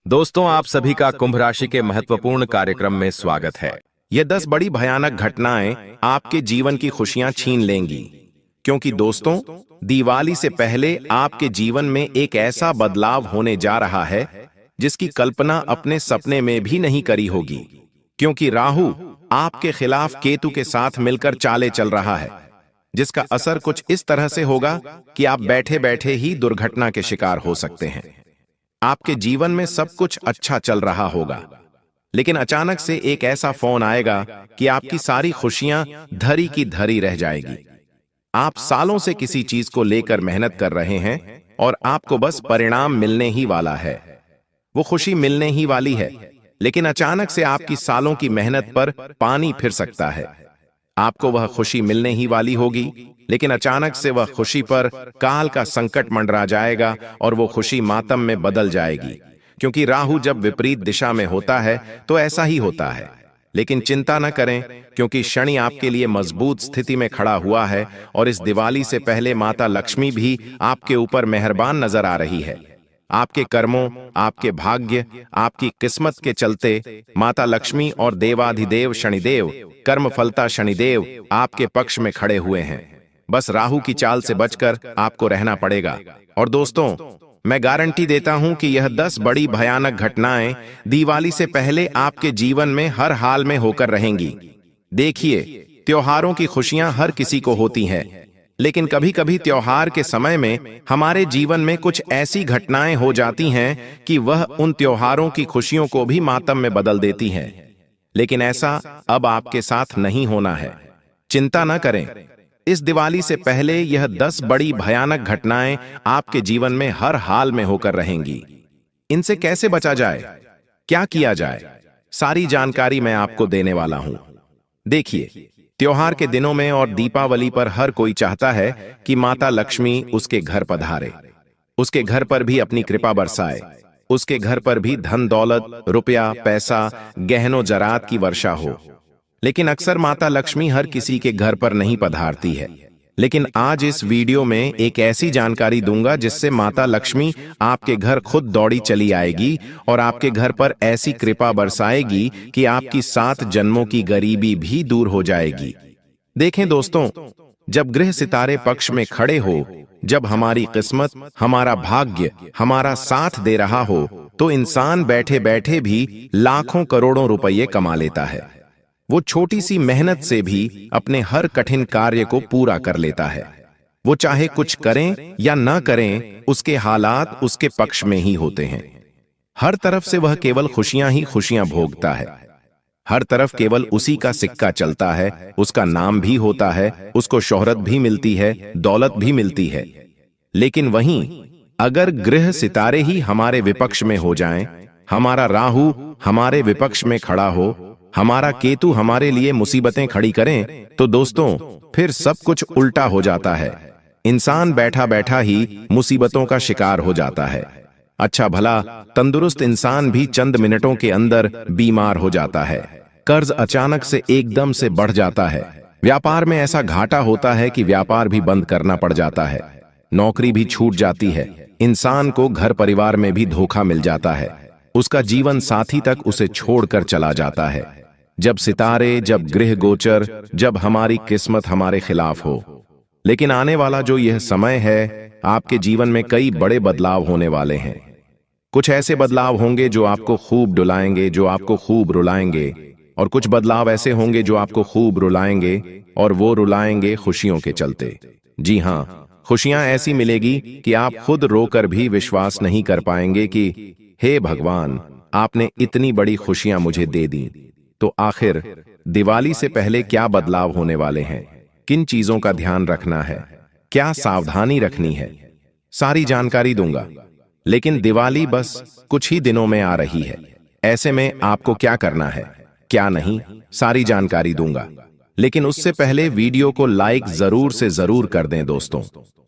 दोस्तों, आप सभी का कुंभ राशि के महत्वपूर्ण कार्यक्रम में स्वागत है। ये 10 बड़ी भयानक घटनाएं आपके जीवन की खुशियां छीन लेंगी। क्योंकि दोस्तों, दिवाली से पहले आपके जीवन में एक ऐसा बदलाव होने जा रहा है जिसकी कल्पना अपने सपने में भी नहीं करी होगी। क्योंकि राहु आपके खिलाफ केतु के साथ मिलकर चाले चल रहा है, जिसका असर कुछ इस तरह से होगा कि आप बैठे बैठे ही दुर्घटना के शिकार हो सकते हैं। आपके जीवन में सब कुछ अच्छा चल रहा होगा, लेकिन अचानक से एक ऐसा फोन आएगा कि आपकी सारी खुशियां धरी की धरी रह जाएगी। आप सालों से किसी चीज को लेकर मेहनत कर रहे हैं और आपको बस परिणाम मिलने ही वाला है। वो खुशी मिलने ही वाली है, लेकिन अचानक से आपकी सालों की मेहनत पर पानी फिर सकता है। आपको वह खुशी मिलने ही वाली होगी, लेकिन अचानक से वह खुशी पर काल का संकट मंडरा जाएगा और वो खुशी मातम में बदल जाएगी। क्योंकि राहु जब विपरीत दिशा में होता है तो ऐसा ही होता है। लेकिन चिंता न करें, क्योंकि शनि आपके लिए मजबूत स्थिति में खड़ा हुआ है और इस दिवाली से पहले माता लक्ष्मी भी आपके ऊपर मेहरबान नजर आ रही है। आपके कर्मों, आपके भाग्य, आपकी किस्मत के चलते माता लक्ष्मी और देवाधिदेव शनिदेव, कर्मफलता शनिदेव आपके पक्ष में खड़े हुए हैं। बस राहु की चाल से बचकर आपको रहना पड़ेगा। और दोस्तों, मैं गारंटी देता हूं कि यह 10 बड़ी भयानक घटनाएं दिवाली से पहले आपके जीवन में हर हाल में होकर रहेंगी। देखिए, त्योहारों की खुशियां हर किसी को होती हैं, लेकिन कभी कभी त्योहार के समय में हमारे जीवन में कुछ ऐसी घटनाएं हो जाती हैं कि वह उन त्योहारों की खुशियों को भी मातम में बदल देती हैं। लेकिन ऐसा अब आपके साथ नहीं होना है। चिंता न करें। इस दिवाली से पहले यह 10 बड़ी भयानक घटनाएं आपके जीवन में हर हाल में होकर रहेंगी। इनसे कैसे बचा जाए, क्या किया जाए, सारी जानकारी मैं आपको देने वाला हूं। देखिए, त्योहार के दिनों में और दीपावली पर हर कोई चाहता है कि माता लक्ष्मी उसके घर पधारे, उसके घर पर भी अपनी कृपा बरसाए, उसके घर पर भी धन दौलत, रुपया, पैसा, गहनों जरात की वर्षा हो। लेकिन अक्सर माता लक्ष्मी हर किसी के घर पर नहीं पधारती है। लेकिन आज इस वीडियो में एक ऐसी जानकारी दूंगा जिससे माता लक्ष्मी आपके घर खुद दौड़ी चली आएगी और आपके घर पर ऐसी कृपा बरसाएगी कि आपकी 7 जन्मों की गरीबी भी दूर हो जाएगी। देखें दोस्तों, जब ग्रह सितारे पक्ष में खड़े हो, जब हमारी किस्मत, हमारा भाग्य हमारा साथ दे रहा हो, तो इंसान बैठे बैठे भी लाखों करोड़ों रुपये कमा लेता है। वो छोटी सी मेहनत से भी अपने हर कठिन कार्य को पूरा कर लेता है। वो चाहे कुछ करें या ना करें, उसके हालात उसके पक्ष में ही होते हैं। हर तरफ से वह केवल खुशियां ही खुशियां भोगता है। हर तरफ केवल उसी का सिक्का चलता है, उसका नाम भी होता है, उसको शोहरत भी मिलती है, दौलत भी मिलती है। लेकिन वहीं अगर ग्रह सितारे ही हमारे विपक्ष में हो जाएं, हमारा राहु हमारे विपक्ष में खड़ा हो, हमारा केतु हमारे लिए मुसीबतें खड़ी करें, तो दोस्तों फिर सब कुछ उल्टा हो जाता है। इंसान बैठा बैठा ही मुसीबतों का शिकार हो जाता है। अच्छा भला तंदुरुस्त इंसान भी चंद मिनटों के अंदर बीमार हो जाता है। कर्ज अचानक से एकदम से बढ़ जाता है। व्यापार में ऐसा घाटा होता है कि व्यापार भी बंद करना पड़ जाता है। नौकरी भी छूट जाती है। इंसान को घर परिवार में भी धोखा मिल जाता है। उसका जीवन साथी तक उसे छोड़कर चला जाता है। जब सितारे, जब ग्रह गोचर, जब हमारी किस्मत हमारे खिलाफ हो। लेकिन आने वाला जो यह समय है, आपके जीवन में कई बड़े बदलाव होने वाले हैं। कुछ ऐसे बदलाव होंगे जो आपको खूब डुलाएंगे, जो आपको खूब रुलाएंगे, और कुछ बदलाव ऐसे होंगे जो आपको खूब रुलाएंगे, और वो रुलाएंगे खुशियों के चलते। जी हां, खुशियां ऐसी मिलेगी कि आप खुद रोकर भी विश्वास नहीं कर पाएंगे कि हे भगवान, आपने इतनी बड़ी खुशियां मुझे दे दी। तो आखिर दिवाली से पहले क्या बदलाव होने वाले हैं, किन चीजों का ध्यान रखना है, क्या सावधानी रखनी है, सारी जानकारी दूंगा। लेकिन दिवाली बस कुछ ही दिनों में आ रही है। ऐसे में आपको क्या करना है, क्या नहीं, सारी जानकारी दूंगा। लेकिन उससे पहले वीडियो को लाइक जरूर से जरूर कर दें दोस्तों।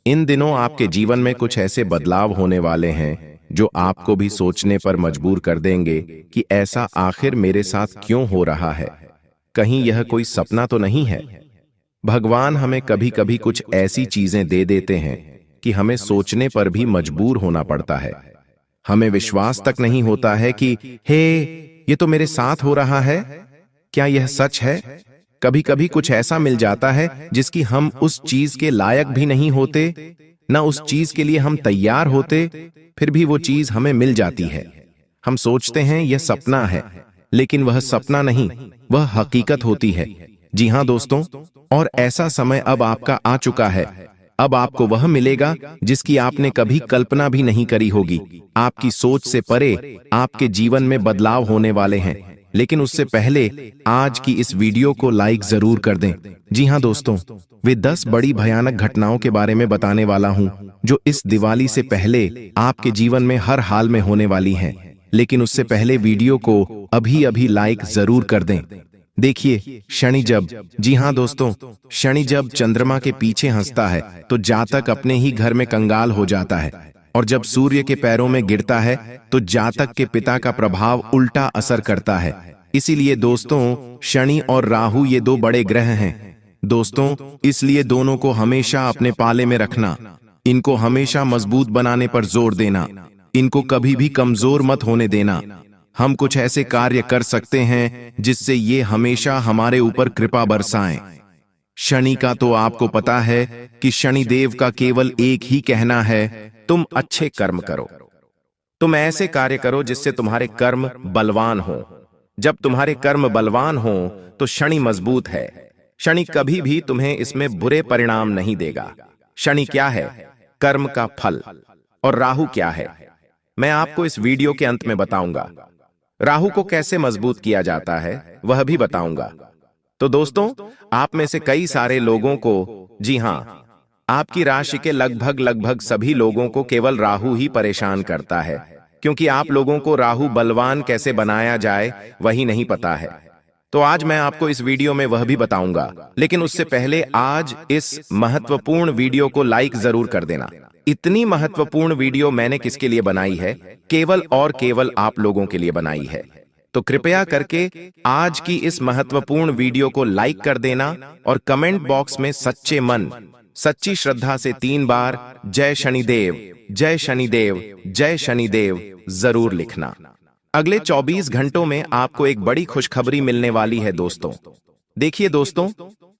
इन दिनों आपके जीवन में कुछ ऐसे बदलाव होने वाले हैं जो आपको भी सोचने पर मजबूर कर देंगे कि ऐसा आखिर मेरे साथ क्यों हो रहा है। कहीं यह कोई सपना तो नहीं है। भगवान हमें कभी कभी कुछ ऐसी चीजें दे देते हैं कि हमें सोचने पर भी मजबूर होना पड़ता है। हमें विश्वास तक नहीं होता है कि हे, ये तो मेरे साथ हो रहा है। क्या यह सच है? कभी कभी कुछ ऐसा मिल जाता है जिसकी हम उस चीज के लायक भी नहीं होते, न उस चीज के लिए हम तैयार होते, फिर भी वो चीज हमें मिल जाती है। हम सोचते हैं यह सपना है, लेकिन वह सपना नहीं, वह हकीकत होती है। जी हां दोस्तों, और ऐसा समय अब आपका आ चुका है। अब आपको वह मिलेगा जिसकी आपने कभी कल्पना भी नहीं करी होगी। आपकी सोच से परे आपके जीवन में बदलाव होने वाले हैं। लेकिन उससे पहले आज की इस वीडियो को लाइक जरूर कर दें। जी हां दोस्तों, वे 10 बड़ी भयानक घटनाओं के बारे में बताने वाला हूं जो इस दिवाली से पहले आपके जीवन में हर हाल में होने वाली हैं। लेकिन उससे पहले वीडियो को अभी अभी लाइक जरूर कर दें। देखिए, शनि जब, जी हां दोस्तों, शनि जब चंद्रमा के पीछे हंसता है तो जातक अपने ही घर में कंगाल हो जाता है, और जब सूर्य के पैरों में गिरता है तो जातक के पिता का प्रभाव उल्टा असर करता है। इसीलिए दोस्तों, शनि और राहु ये 2 बड़े ग्रह हैं दोस्तों, इसलिए दोनों को हमेशा अपने पाले में रखना, इनको हमेशा मजबूत बनाने पर जोर देना, इनको कभी भी कमजोर मत होने देना। हम कुछ ऐसे कार्य कर सकते हैं जिससे ये हमेशा हमारे ऊपर कृपा बरसाएं। शनि का तो आपको पता है कि शनि देव का केवल एक ही कहना है, तुम अच्छे कर्म करो, तुम ऐसे कार्य करो जिससे तुम्हारे कर्म बलवान हो। जब तुम्हारे कर्म बलवान हो तो शनि मजबूत है। शनि कभी भी तुम्हें इसमें बुरे परिणाम नहीं देगा। शनि क्या है? कर्म का फल। और राहु क्या है? मैं आपको इस वीडियो के अंत में बताऊंगा। राहु को कैसे मजबूत किया जाता है वह भी बताऊंगा। तो दोस्तों, आप में से कई सारे लोगों को, जी हां, आपकी राशि के लगभग सभी लोगों को केवल राहु ही परेशान करता है, क्योंकि आप लोगों को राहु बलवान कैसे बनाया जाए वही नहीं पता है। तो आज मैं आपको इस वीडियो में वह भी बताऊंगा। लेकिन उससे पहले आज इस महत्वपूर्ण वीडियो को लाइक जरूर कर देना। इतनी महत्वपूर्ण वीडियो मैंने किसके लिए बनाई है? केवल और केवल आप लोगों के लिए बनाई है। तो कृपया करके आज की इस महत्वपूर्ण वीडियो को लाइक कर देना और कमेंट बॉक्स में सच्चे मन, सच्ची श्रद्धा से 3 बार जय शनिदेव, जय शनिदेव, जय शनिदेव जरूर लिखना। अगले 24 घंटों में आपको एक बड़ी खुशखबरी मिलने वाली है दोस्तों। देखिए दोस्तों,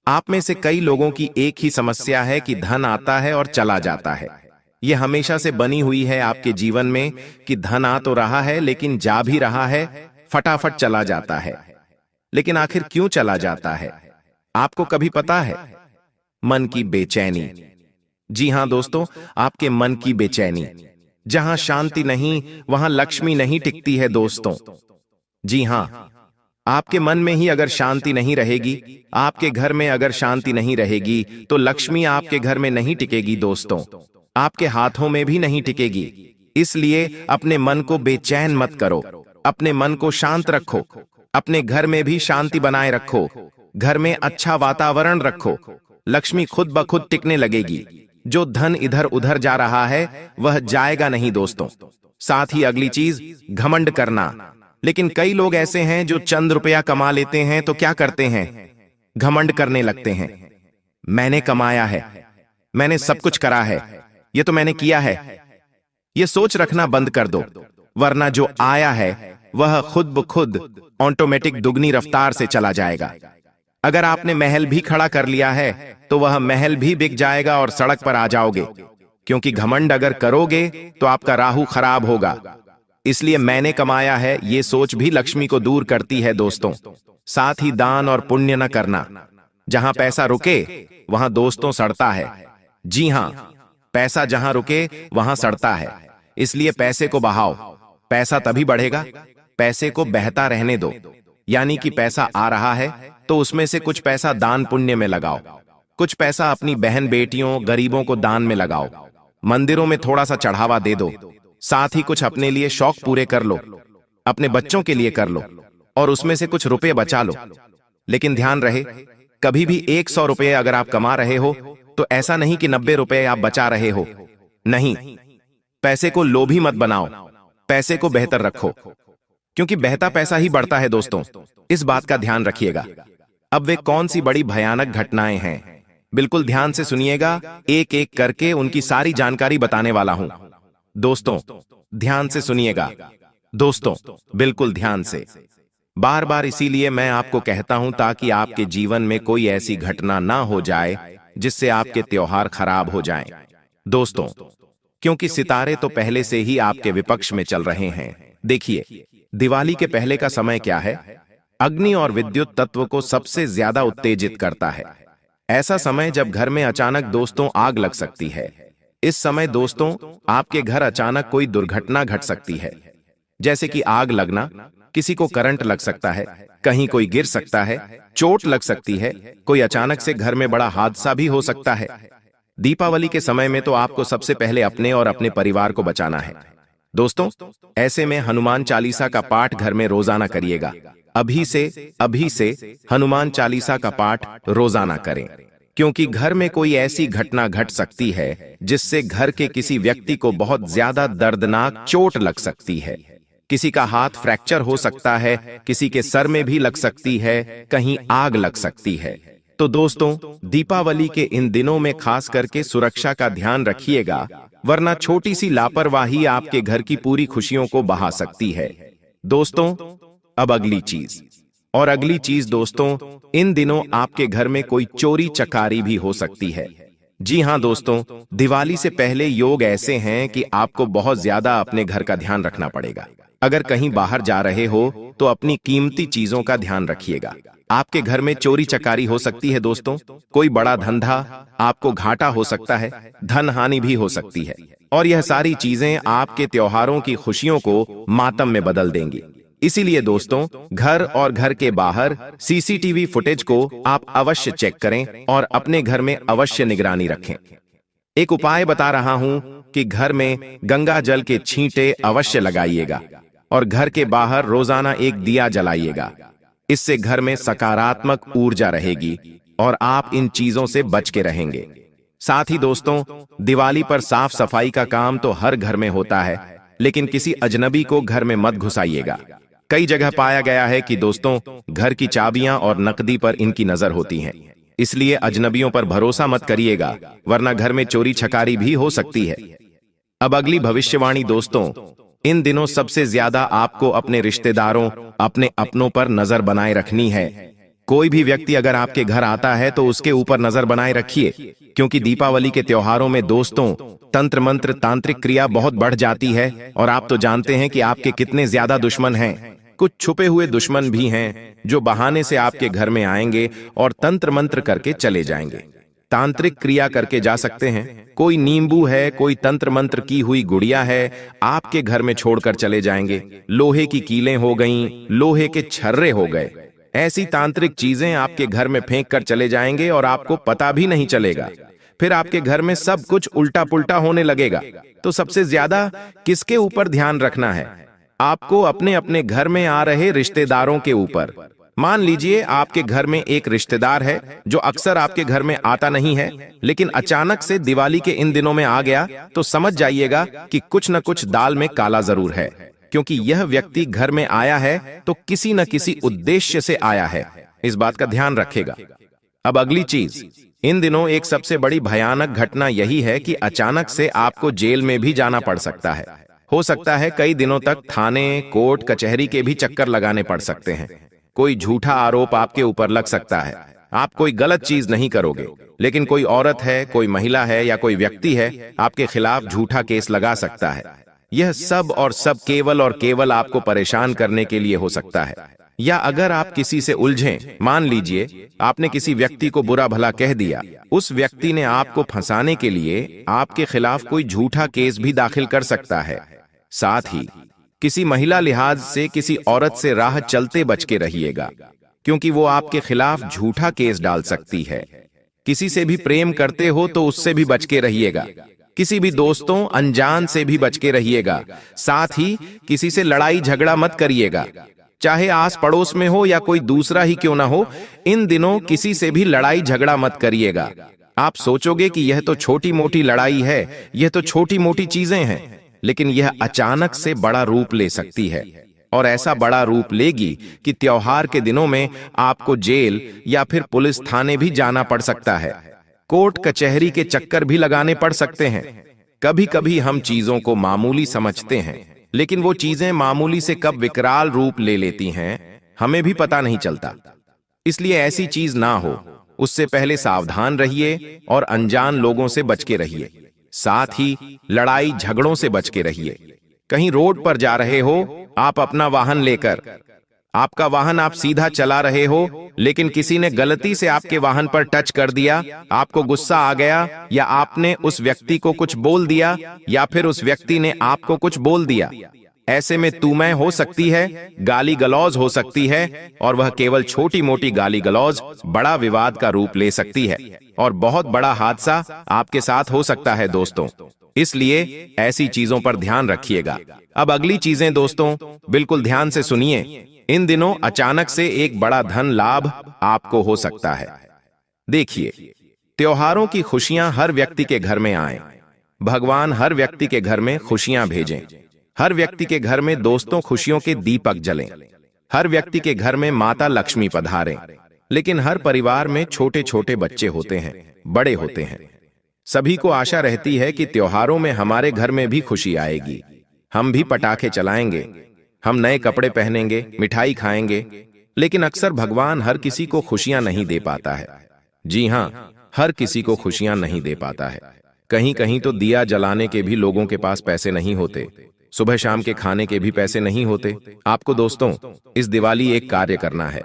आप में से कई लोगों की एक ही समस्या है कि धन आता है और चला जाता है। यह हमेशा से बनी हुई है आपके जीवन में कि धन आ तो रहा है लेकिन जा भी रहा है, फटाफट चला जाता है। लेकिन आखिर क्यों चला जाता है? आपको कभी पता है? मन की बेचैनी। जी हां दोस्तों, आपके मन की बेचैनी। जहां शांति नहीं वहां लक्ष्मी नहीं टिकती है दोस्तों। जी हां, आपके मन में ही अगर शांति नहीं रहेगी, आपके घर में अगर शांति नहीं रहेगी, तो लक्ष्मी आपके घर में नहीं टिकेगी दोस्तों, आपके हाथों में भी नहीं टिकेगी। इसलिए अपने मन को बेचैन मत करो, अपने मन को शांत रखो, अपने घर में भी शांति बनाए रखो, घर में अच्छा वातावरण रखो, लक्ष्मी खुद ब खुद टिकने लगेगी। जो धन इधर उधर जा रहा है वह जाएगा नहीं दोस्तों। साथ ही अगली चीज, घमंड करना। लेकिन कई लोग ऐसे हैं जो चंद रुपया कमा लेते हैं तो क्या करते हैं? घमंड करने लगते हैं। मैंने कमाया है, मैंने सब कुछ करा है, ये तो मैंने किया है। ये सोच रखना बंद कर दो, वरना जो आया है वह खुद ब खुद ऑटोमेटिक दुगनी रफ्तार से चला जाएगा। अगर आपने महल भी खड़ा कर लिया है तो वह महल भी बिक जाएगा और सड़क पर आ जाओगे, क्योंकि घमंड अगर करोगे तो आपका राहु खराब होगा। इसलिए मैंने कमाया है ये सोच भी लक्ष्मी को दूर करती है दोस्तों। साथ ही दान और पुण्य न करना। जहां पैसा रुके वहां दोस्तों सड़ता है। जी हां, पैसा जहां रुके वहां सड़ता है। इसलिए पैसे को बहाओ, पैसा तभी बढ़ेगा। पैसे को बहता रहने दो, यानी कि पैसा आ रहा है तो उसमें से कुछ पैसा दान पुण्य में लगाओ, कुछ पैसा अपनी बहन बेटियों गरीबों को दान में लगाओ, मंदिरों में थोड़ा सा चढ़ावा दे दो। साथ ही कुछ अपने लिए शौक पूरे कर लो, अपने बच्चों के लिए कर लो और उसमें से कुछ रुपए बचा लो। लेकिन ध्यान रहे, कभी भी 100 रुपए अगर आप कमा रहे हो तो ऐसा नहीं कि 90 रुपए आप बचा रहे हो। नहीं, पैसे को लोभी मत बनाओ, पैसे को बेहतर रखो, क्योंकि बहता पैसा ही बढ़ता है दोस्तों। इस बात का ध्यान रखिएगा। अब वे कौन सी बड़ी भयानक घटनाएं हैं, बिल्कुल ध्यान से सुनिएगा। एक एक करके उनकी सारी जानकारी बताने वाला हूं। दोस्तों, ध्यान से सुनिएगा दोस्तों, बिल्कुल ध्यान से। बार बार इसीलिए मैं आपको कहता हूं ताकि आपके जीवन में कोई ऐसी घटना ना हो जाए जिससे आपके त्योहार खराब हो जाएं। दोस्तों, क्योंकि सितारे तो पहले से ही आपके विपक्ष में चल रहे हैं। देखिए, दिवाली के पहले का समय क्या है? अग्नि और विद्युत तत्व को सबसे ज्यादा उत्तेजित करता है। ऐसा समय जब घर में अचानक दोस्तों आग लग सकती है। इस समय दोस्तों, आपके घर अचानक कोई दुर्घटना घट सकती है, जैसे कि आग लगना, किसी को करंट लग सकता है, कहीं कोई गिर सकता है, चोट लग सकती है, कोई अचानक से घर में बड़ा हादसा भी हो सकता है। दीपावली के समय में तो आपको सबसे पहले अपने और अपने परिवार को बचाना है। दोस्तों, ऐसे में हनुमान चालीसा का पाठ घर में रोजाना करिएगा। अभी से हनुमान चालीसा का पाठ रोजाना करें, क्योंकि घर में कोई ऐसी घटना घट सकती है जिससे घर के किसी व्यक्ति को बहुत ज्यादा दर्दनाक चोट लग सकती है। किसी का हाथ फ्रैक्चर हो सकता है, किसी के सर में भी लग सकती है, कहीं आग लग सकती है। तो दोस्तों, दीपावली के इन दिनों में खास करके सुरक्षा का ध्यान रखिएगा, वरना छोटी सी लापरवाही आपके घर की पूरी खुशियों को बहा सकती है। दोस्तों, अब अगली चीज दोस्तों, इन दिनों आपके घर में कोई चोरी चकारी भी हो सकती है। जी हां दोस्तों, दिवाली से पहले योग ऐसे हैं कि आपको बहुत ज्यादा अपने घर का ध्यान रखना पड़ेगा। अगर कहीं बाहर जा रहे हो तो अपनी कीमती चीजों का ध्यान रखिएगा। आपके घर में चोरी चकारी हो सकती है दोस्तों, कोई बड़ा धंधा, आपको घाटा हो सकता है, धन हानि भी हो सकती है, और यह सारी चीजें आपके त्योहारों की खुशियों को मातम में बदल देंगी। इसीलिए दोस्तों, घर और घर के बाहर सीसीटीवी फुटेज को आप अवश्य चेक करें और अपने घर में अवश्य निगरानी रखें। एक उपाय बता रहा हूं कि घर में गंगा जल के छींटे अवश्य लगाइएगा और घर के बाहर रोजाना एक दिया जलाइएगा। इससे घर में सकारात्मक ऊर्जा रहेगी और आप इन चीजों से बच के रहेंगे। साथ ही दोस्तों, दिवाली पर साफ सफाई का काम तो हर घर में होता है, लेकिन किसी अजनबी को घर में मत घुसाइएगा। कई जगह पाया गया है कि दोस्तों, घर की चाबियां और नकदी पर इनकी नजर होती है, इसलिए अजनबियों पर भरोसा मत करिएगा, वरना घर में चोरी छकारी भी हो सकती है। अब अगली भविष्यवाणी दोस्तों, इन दिनों सबसे ज्यादा आपको अपने रिश्तेदारों, अपने अपनों पर नजर बनाए रखनी है। कोई भी व्यक्ति अगर आपके घर आता है तो उसके ऊपर नजर बनाए रखिए, क्योंकि दीपावली के त्योहारों में दोस्तों, तंत्र मंत्र तांत्रिक क्रिया बहुत बढ़ जाती है, और आप तो जानते हैं कि आपके कितने ज्यादा दुश्मन हैं। कुछ छुपे हुए दुश्मन भी हैं जो बहाने से आपके घर में आएंगे और तंत्र मंत्र करके चले जाएंगे। तांत्रिक क्रिया करके जा सकते हैं, कोई नींबू है, कोई तंत्र मंत्र की हुई गुड़िया है, आपके घर में छोड़कर चले जाएंगे। लोहे की कीलें हो गईं, लोहे के छर्रे हो गए, ऐसी तांत्रिक चीजें आपके घर में फेंक कर चले जाएंगे और आपको पता भी नहीं चलेगा। फिर आपके घर में सब कुछ उल्टा पुल्टा होने लगेगा। तो सबसे ज्यादा किसके ऊपर ध्यान रखना है? आपको अपने अपने घर में आ रहे रिश्तेदारों के ऊपर। मान लीजिए आपके घर में एक रिश्तेदार है जो अक्सर आपके घर में आता नहीं है, लेकिन अचानक से दिवाली के इन दिनों में आ गया, तो समझ जाइएगा कि कुछ न कुछ दाल में काला जरूर है, क्योंकि यह व्यक्ति घर में आया है तो किसी न किसी उद्देश्य से आया है। इस बात का ध्यान रखेगा। अब अगली चीज, इन दिनों एक सबसे बड़ी भयानक घटना यही है कि अचानक से आपको जेल में भी जाना पड़ सकता है। हो सकता है कई दिनों तक थाने, कोर्ट, कचहरी के भी चक्कर लगाने पड़ सकते हैं। कोई झूठा आरोप आपके ऊपर लग सकता है। आप कोई गलत चीज नहीं करोगे, लेकिन कोई औरत है, कोई महिला है या कोई व्यक्ति है आपके खिलाफ झूठा केस लगा सकता है। यह सब और सब केवल और केवल आपको परेशान करने के लिए हो सकता है। या अगर आप किसी से उलझें, मान लीजिए आपने किसी व्यक्ति को बुरा भला कह दिया, उस व्यक्ति ने आपको फंसाने के लिए आपके खिलाफ कोई झूठा केस भी दाखिल कर सकता है। साथ ही किसी महिला लिहाज से किसी औरत से राह चलते बच के रहिएगा, क्योंकि वो आपके खिलाफ झूठा केस डाल सकती है। किसी से भी प्रेम करते हो तो उससे भी बच के रहिएगा। किसी भी दोस्तों अनजान से भी बच के रहिएगा। साथ ही किसी से लड़ाई झगड़ा मत करिएगा, चाहे आस पड़ोस में हो या कोई दूसरा ही क्यों ना हो। इन दिनों किसी से भी लड़ाई झगड़ा मत करिएगा। आप सोचोगे कि यह तो छोटी मोटी लड़ाई है, यह तो छोटी मोटी चीजें हैं, लेकिन यह अचानक से बड़ा रूप ले सकती है, और ऐसा बड़ा रूप लेगी कि त्योहार के दिनों में आपको जेल या फिर पुलिस थाने भी जाना पड़ सकता है। कोर्ट कचहरी के चक्कर भी लगाने पड़ सकते हैं। कभी कभी हम चीजों को मामूली समझते हैं, लेकिन वो चीजें मामूली से कब विकराल रूप ले लेती हैं, हमें भी पता नहीं चलता। इसलिए ऐसी चीज ना हो, उससे पहले सावधान रहिए और अनजान लोगों से बच के रहिए। साथ ही लड़ाई झगड़ों से बच के रहिए। कहीं रोड पर जा रहे हो, आप अपना वाहन लेकर, आपका वाहन आप सीधा चला रहे हो, लेकिन किसी ने गलती से आपके वाहन पर टच कर दिया, आपको गुस्सा आ गया, या आपने उस व्यक्ति को कुछ बोल दिया, या फिर उस व्यक्ति ने आपको कुछ बोल दिया। ऐसे में तू मैं हो सकती है, गाली गलौज हो सकती है, और वह केवल छोटी मोटी गाली गलौज बड़ा विवाद का रूप ले सकती है और बहुत बड़ा हादसा आपके साथ हो सकता है दोस्तों। इसलिए ऐसी चीजों पर ध्यान रखिएगा। अब अगली चीजें दोस्तों, बिल्कुल ध्यान से सुनिए। इन दिनों अचानक से एक बड़ा धन लाभ आपको हो सकता है। देखिए, त्योहारों की खुशियां हर व्यक्ति के घर में आए। भगवान हर व्यक्ति के घर में खुशियां भेजें। हर व्यक्ति के घर में दोस्तों खुशियों के दीपक जलें। हर व्यक्ति के घर में माता लक्ष्मी पधारें। लेकिन हर परिवार में छोटे छोटे बच्चे होते हैं, बड़े होते हैं। सभी को आशा रहती है कि त्योहारों में हमारे घर में भी खुशी आएगी। हम भी पटाखे चलाएंगे, हम नए कपड़े पहनेंगे, मिठाई खाएंगे। लेकिन अक्सर भगवान हर किसी को खुशियां नहीं दे पाता है। जी हां, हर किसी को खुशियां नहीं दे पाता है। कहीं कहीं तो दिया जलाने के भी लोगों के पास पैसे नहीं होते, सुबह शाम के खाने के भी पैसे नहीं होते। आपको दोस्तों इस दिवाली एक कार्य करना है।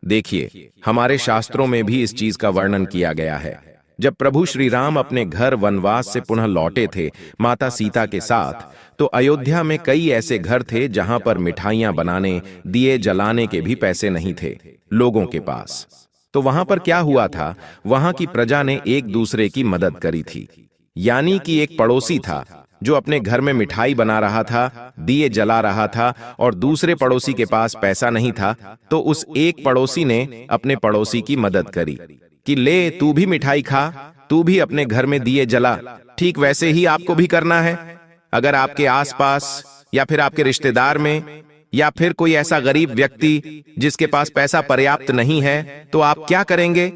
देखिए, हमारे शास्त्रों में भी इस चीज का वर्णन किया गया है। जब प्रभु श्री राम अपने घर वनवास से पुनः लौटे थे माता सीता के साथ, तो अयोध्या में कई ऐसे घर थे जहां पर मिठाइयां बनाने, दिए जलाने के भी पैसे नहीं थे लोगों के पास। तो वहां पर क्या हुआ था, वहां की प्रजा ने एक दूसरे की मदद करी थी। यानी कि एक पड़ोसी था जो अपने घर में मिठाई बना रहा था, दिए जला रहा था, और दूसरे पड़ोसी के पास पैसा नहीं था, तो उस एक पड़ोसी ने अपने पड़ोसी की मदद करी कि ले तू भी मिठाई खा, तू भी अपने घर में दिए जला। ठीक वैसे ही आपको भी करना है। अगर आपके आसपास या फिर आपके रिश्तेदार में या फिर कोई ऐसा गरीब व्यक्ति जिसके पास पैसा पर्याप्त नहीं है, तो आप क्या करेंगे?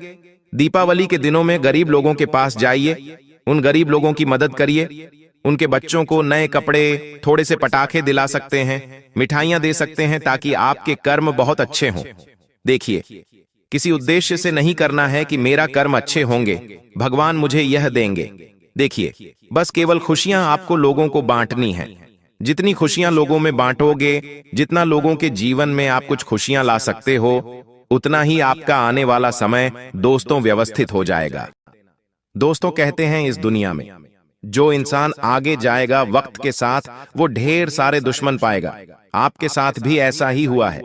दीपावली के दिनों में गरीब लोगों के पास जाइए, उन गरीब लोगों की मदद करिए। उनके बच्चों को नए कपड़े, थोड़े से पटाखे दिला सकते हैं, मिठाइयां दे सकते हैं, ताकि आपके कर्म बहुत अच्छे हों। देखिए, किसी उद्देश्य से नहीं करना है कि मेरा कर्म अच्छे होंगे, भगवान मुझे यह देंगे। देखिए, बस केवल खुशियां आपको लोगों को बांटनी है। जितनी खुशियां लोगों में बांटोगे, जितना लोगों के जीवन में आप कुछ खुशियां ला सकते हो, उतना ही आपका आने वाला समय दोस्तों व्यवस्थित हो जाएगा। दोस्तों कहते हैं इस दुनिया में जो इंसान आगे जाएगा वक्त के साथ, वो ढेर सारे दुश्मन पाएगा। आपके साथ भी ऐसा ही हुआ है।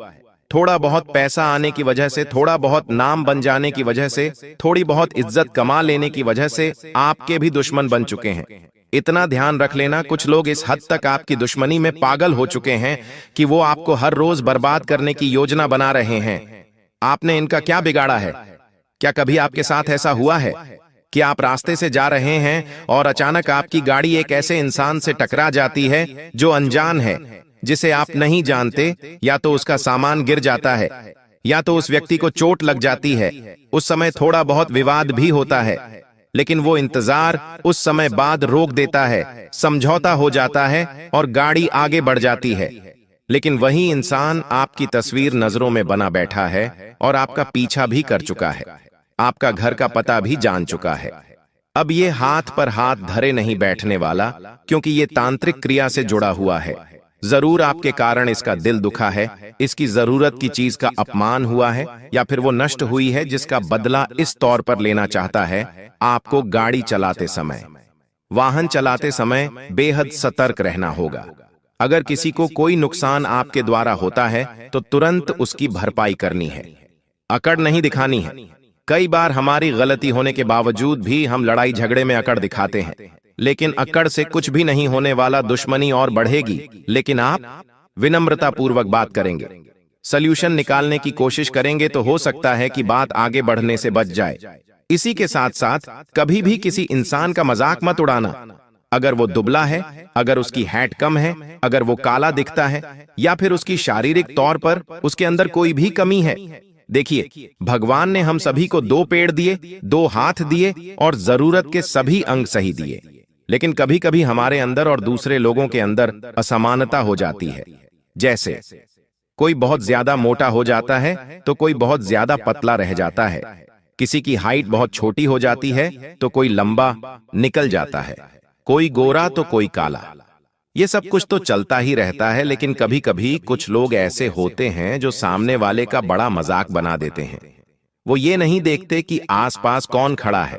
थोड़ा बहुत पैसा आने की वजह से, थोड़ा बहुत नाम बन जाने की वजह से, थोड़ी बहुत इज्जत कमा लेने की वजह से आपके भी दुश्मन बन चुके हैं। इतना ध्यान रख लेना, कुछ लोग इस हद तक आपकी दुश्मनी में पागल हो चुके हैं कि वो आपको हर रोज बर्बाद करने की योजना बना रहे हैं। आपने इनका क्या बिगाड़ा है? क्या कभी आपके साथ ऐसा हुआ है कि आप रास्ते से जा रहे हैं और अचानक आपकी गाड़ी एक ऐसे इंसान से टकरा जाती है जो अनजान है, जिसे आप नहीं जानते? या तो उसका सामान गिर जाता है, या तो उस व्यक्ति को चोट लग जाती है। उस समय थोड़ा बहुत विवाद भी होता है, लेकिन वो इंतजार उस समय बाद रोक देता है, समझौता हो जाता है और गाड़ी आगे बढ़ जाती है। लेकिन वही इंसान आपकी तस्वीर नजरों में बना बैठा है और आपका पीछा भी कर चुका है, आपका घर का पता भी जान चुका है। अब ये हाथ पर हाथ धरे नहीं बैठने वाला, क्योंकि ये तांत्रिक क्रिया से जुड़ा हुआ है। जरूर आपके कारण इसका दिल दुखा है, इसकी जरूरत की चीज का अपमान हुआ है, या फिर वो नष्ट हुई है, जिसका बदला इस तौर पर लेना चाहता है। आपको गाड़ी चलाते समय, वाहन चलाते समय बेहद सतर्क रहना होगा। अगर किसी को कोई नुकसान आपके द्वारा होता है तो तुरंत उसकी भरपाई करनी है, अकड़ नहीं दिखानी है। कई बार हमारी गलती होने के बावजूद भी हम लड़ाई झगड़े में अकड़ दिखाते हैं, लेकिन अकड़ से कुछ भी नहीं होने वाला, दुश्मनी और बढ़ेगी। लेकिन आप विनम्रता पूर्वक बात करेंगे, सल्यूशन निकालने की कोशिश करेंगे, तो हो सकता है कि बात आगे बढ़ने से बच जाए। इसी के साथ साथ कभी भी किसी इंसान का मजाक मत उड़ाना। अगर वो दुबला है, अगर उसकी हाइट कम है, अगर वो काला दिखता है, या फिर उसकी शारीरिक तौर पर उसके अंदर कोई भी कमी है। देखिए, भगवान ने हम सभी को 2 पेड़ दिए, 2 हाथ दिए और जरूरत के सभी अंग सही दिए। लेकिन कभी कभी हमारे अंदर और दूसरे लोगों के अंदर असमानता हो जाती है। जैसे कोई बहुत ज्यादा मोटा हो जाता है तो कोई बहुत ज्यादा पतला रह जाता है, किसी की हाइट बहुत छोटी हो जाती है तो कोई लंबा निकल जाता है, कोई गोरा तो कोई काला। ये सब कुछ तो चलता ही रहता है, लेकिन कभी कभी कुछ लोग ऐसे होते हैं जो सामने वाले का बड़ा मजाक बना देते हैं। वो ये नहीं देखते कि आसपास कौन खड़ा है,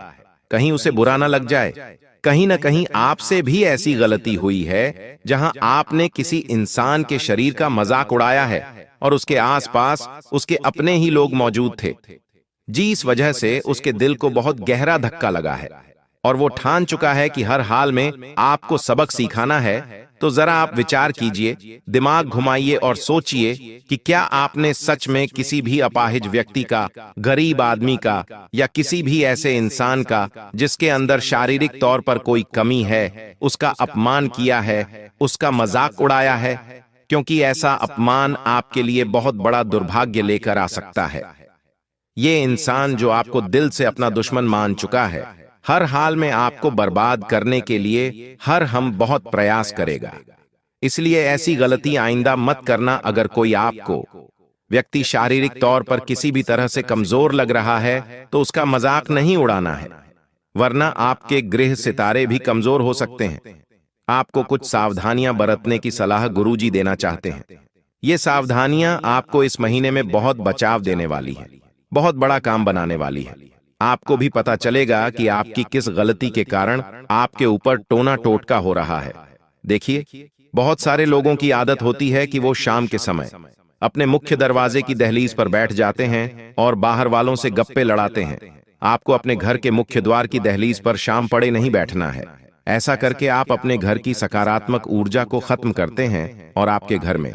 कहीं उसे बुरा ना लग जाए। कहीं ना कहीं आपसे भी ऐसी गलती हुई है जहां आपने किसी इंसान के शरीर का मजाक उड़ाया है और उसके आसपास उसके अपने ही लोग मौजूद थे। जी, इस वजह से उसके दिल को बहुत गहरा धक्का लगा है और वो ठान चुका है कि हर हाल में आपको सबक सिखाना है। तो जरा आप विचार कीजिए, दिमाग घुमाइए और सोचिए कि क्या आपने सच में किसी भी अपाहिज व्यक्ति का, गरीब आदमी का या किसी भी ऐसे इंसान का जिसके अंदर शारीरिक तौर पर कोई कमी है, उसका अपमान किया है, उसका मजाक उड़ाया है? क्योंकि ऐसा अपमान आपके लिए बहुत बड़ा दुर्भाग्य लेकर आ सकता है। ये इंसान जो आपको दिल से अपना दुश्मन मान चुका है, हर हाल में आपको बर्बाद करने के लिए हर हम बहुत प्रयास करेगा। इसलिए ऐसी गलती आइंदा मत करना। अगर कोई आपको व्यक्ति शारीरिक तौर पर किसी भी तरह से कमजोर लग रहा है तो उसका मजाक नहीं उड़ाना है, वरना आपके गृह सितारे भी कमजोर हो सकते हैं। आपको कुछ सावधानियां बरतने की सलाह गुरुजी देना चाहते हैं। ये सावधानियां आपको इस महीने में बहुत बचाव देने वाली है, बहुत बड़ा काम बनाने वाली है। आपको भी पता चलेगा कि आपकी किस गलती के कारण आपके ऊपर टोना टोटका हो रहा है। देखिए, बहुत सारे लोगों की आदत होती है कि वो शाम के समय अपने मुख्य दरवाजे की दहलीज पर बैठ जाते हैं और बाहर वालों से गप्पे लड़ाते हैं। आपको अपने घर के मुख्य द्वार की दहलीज पर शाम पड़े नहीं बैठना है। ऐसा करके आप अपने घर की सकारात्मक ऊर्जा को खत्म करते हैं और आपके घर में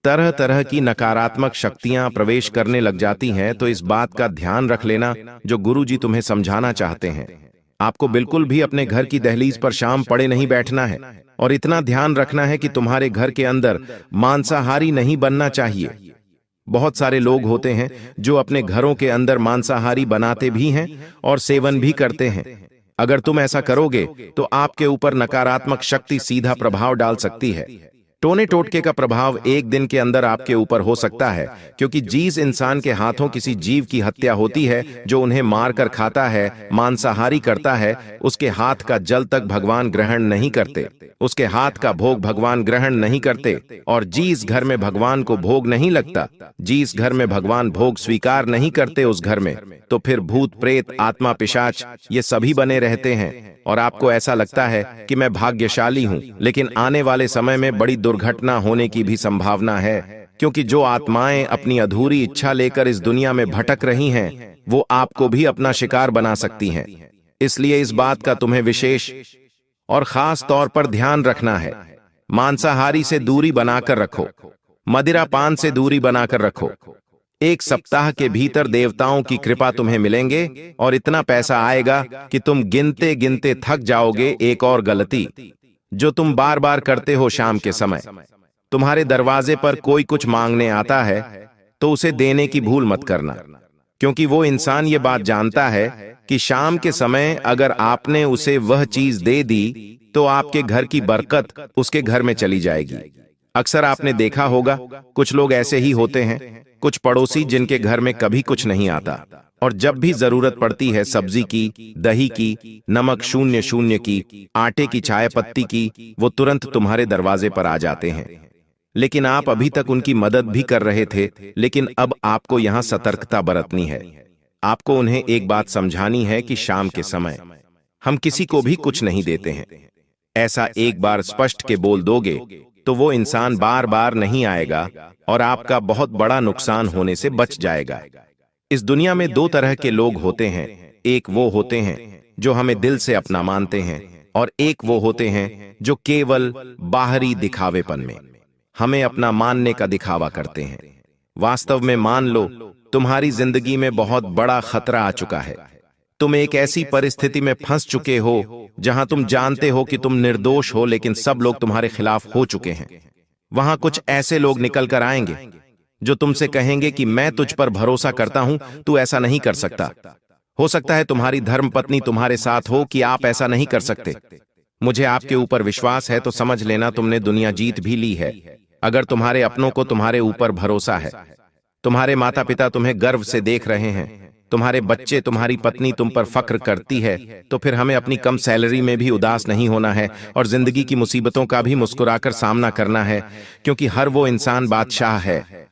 तरह तरह की नकारात्मक शक्तियां प्रवेश करने लग जाती हैं। तो इस बात का ध्यान रख लेना जो गुरुजी तुम्हें समझाना चाहते हैं। आपको बिल्कुल भी अपने घर की दहलीज पर शाम पड़े नहीं बैठना है और इतना ध्यान रखना है कि तुम्हारे घर के अंदर मांसाहारी नहीं बनना चाहिए। बहुत सारे लोग होते हैं जो अपने घरों के अंदर मांसाहारी बनाते भी हैं और सेवन भी करते हैं। अगर तुम ऐसा करोगे तो आपके ऊपर नकारात्मक शक्ति सीधा प्रभाव डाल सकती है। टोने टोटके का प्रभाव एक दिन के अंदर आपके ऊपर हो सकता है, क्योंकि जिस इंसान के हाथों किसी जीव की हत्या होती है, जो उन्हें मारकर खाता है, मांसाहारी करता है, उसके हाथ का जल तक भगवान ग्रहण नहीं करते, उसके हाथ का भोग भगवान ग्रहण नहीं करते। और जिस घर में भगवान को भोग नहीं लगता, जिस घर में भगवान भोग स्वीकार नहीं करते, उस घर में तो फिर भूत प्रेत आत्मा पिशाच ये सभी बने रहते हैं। और आपको ऐसा लगता है कि मैं भाग्यशाली हूं, लेकिन आने वाले समय में बड़ी दुर्घटना होने की भी संभावना है, क्योंकि जो आत्माएं अपनी अधूरी इच्छा लेकर इस दुनिया में भटक रही हैं, वो आपको भी अपना शिकार बना सकती हैं। इसलिए इस बात का तुम्हें विशेष और खास तौर पर ध्यान रखना है। मांसाहारी से दूरी बनाकर रखो, मदिरा पान से दूरी बनाकर रखो। एक सप्ताह के भीतर देवताओं की कृपा तुम्हें मिलेंगे और इतना पैसा आएगा कि तुम गिनते गिनते थक जाओगे। एक और गलती जो तुम बार बार करते हो, शाम के समय तुम्हारे दरवाजे पर कोई कुछ मांगने आता है तो उसे देने की भूल मत करना, क्योंकि वो इंसान ये बात जानता है कि शाम के समय अगर आपने उसे वह चीज दे दी तो आपके घर की बरकत उसके घर में चली जाएगी। अक्सर आपने देखा होगा कुछ लोग ऐसे ही होते हैं, कुछ पड़ोसी जिनके घर में कभी कुछ नहीं आता और जब भी जरूरत पड़ती है सब्जी की, दही की, नमक शून्य शून्य की, आटे की, चाय पत्ती की, वो तुरंत तुम्हारे दरवाजे पर आ जाते हैं। लेकिन आप अभी तक उनकी मदद भी कर रहे थे, लेकिन अब आपको यहां सतर्कता बरतनी है। आपको उन्हें एक बात समझानी है कि शाम के समय हम किसी को भी कुछ नहीं देते हैं। ऐसा एक बार स्पष्ट के बोल दोगे तो वो इंसान बार बार नहीं आएगा और आपका बहुत बड़ा नुकसान होने से बच जाएगा। इस दुनिया में दो तरह के लोग होते हैं, एक वो होते हैं जो हमें दिल से अपना मानते हैं और एक वो होते हैं जो केवल बाहरी दिखावेपन में हमें अपना मानने का दिखावा करते हैं। वास्तव में मान लो तुम्हारी जिंदगी में बहुत बड़ा खतरा आ चुका है। तुम एक ऐसी परिस्थिति में फंस चुके हो जहां तुम जानते हो कि तुम निर्दोष हो, लेकिन सब लोग तुम्हारे खिलाफ हो चुके हैं। वहां कुछ ऐसे लोग निकल कर आएंगे जो तुमसे कहेंगे कि मैं तुझ पर भरोसा करता हूं, तू ऐसा नहीं कर सकता। हो सकता है तुम्हारी धर्मपत्नी तुम्हारे साथ हो कि आप ऐसा नहीं कर सकते। मुझे आपके ऊपर विश्वास है तो समझ लेना तुमने दुनिया जीत भी ली है। अगर तुम्हारे अपनों को तुम्हारे ऊपर भरोसा है, तुम्हारे माता पिता तुम्हें गर्व से देख रहे हैं, तुम्हारे बच्चे, तुम्हारी पत्नी तुम पर फक्र करती है, तो फिर हमें अपनी कम सैलरी में भी उदास नहीं होना है और जिंदगी की मुसीबतों का भी मुस्कुराकर सामना करना है, क्योंकि हर वो इंसान बादशाह है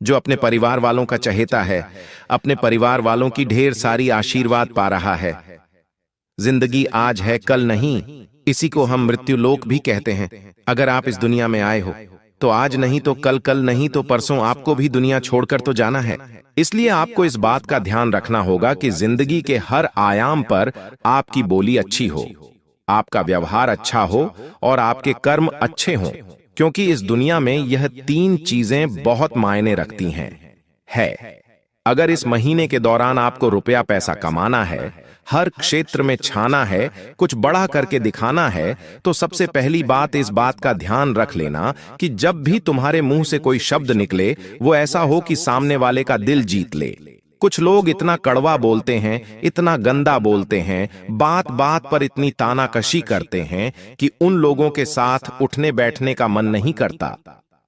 जो अपने परिवार वालों का चहेता है, अपने परिवार वालों की ढेर सारी आशीर्वाद पा रहा है। जिंदगी आज है, कल नहीं। इसी को हम मृत्यु लोक भी कहते हैं। अगर आप इस दुनिया में आए हो तो आज नहीं तो कल, कल नहीं तो परसों आपको भी दुनिया छोड़कर तो जाना है। इसलिए आपको इस बात का ध्यान रखना होगा कि जिंदगी के हर आयाम पर आपकी बोली अच्छी हो, आपका व्यवहार अच्छा हो और आपके कर्म अच्छे हों, क्योंकि इस दुनिया में यह 3 चीजें बहुत मायने रखती हैं। अगर इस महीने के दौरान आपको रुपया पैसा कमाना है, हर क्षेत्र में छाना है, कुछ बड़ा करके दिखाना है, तो सबसे पहली बात इस बात का ध्यान रख लेना कि जब भी तुम्हारे मुंह से कोई शब्द निकले वो ऐसा हो कि सामने वाले का दिल जीत ले। कुछ लोग इतना कड़वा बोलते हैं, इतना गंदा बोलते हैं, बात बात पर इतनी तानाकशी करते हैं कि उन लोगों के साथ उठने बैठने का मन नहीं करता।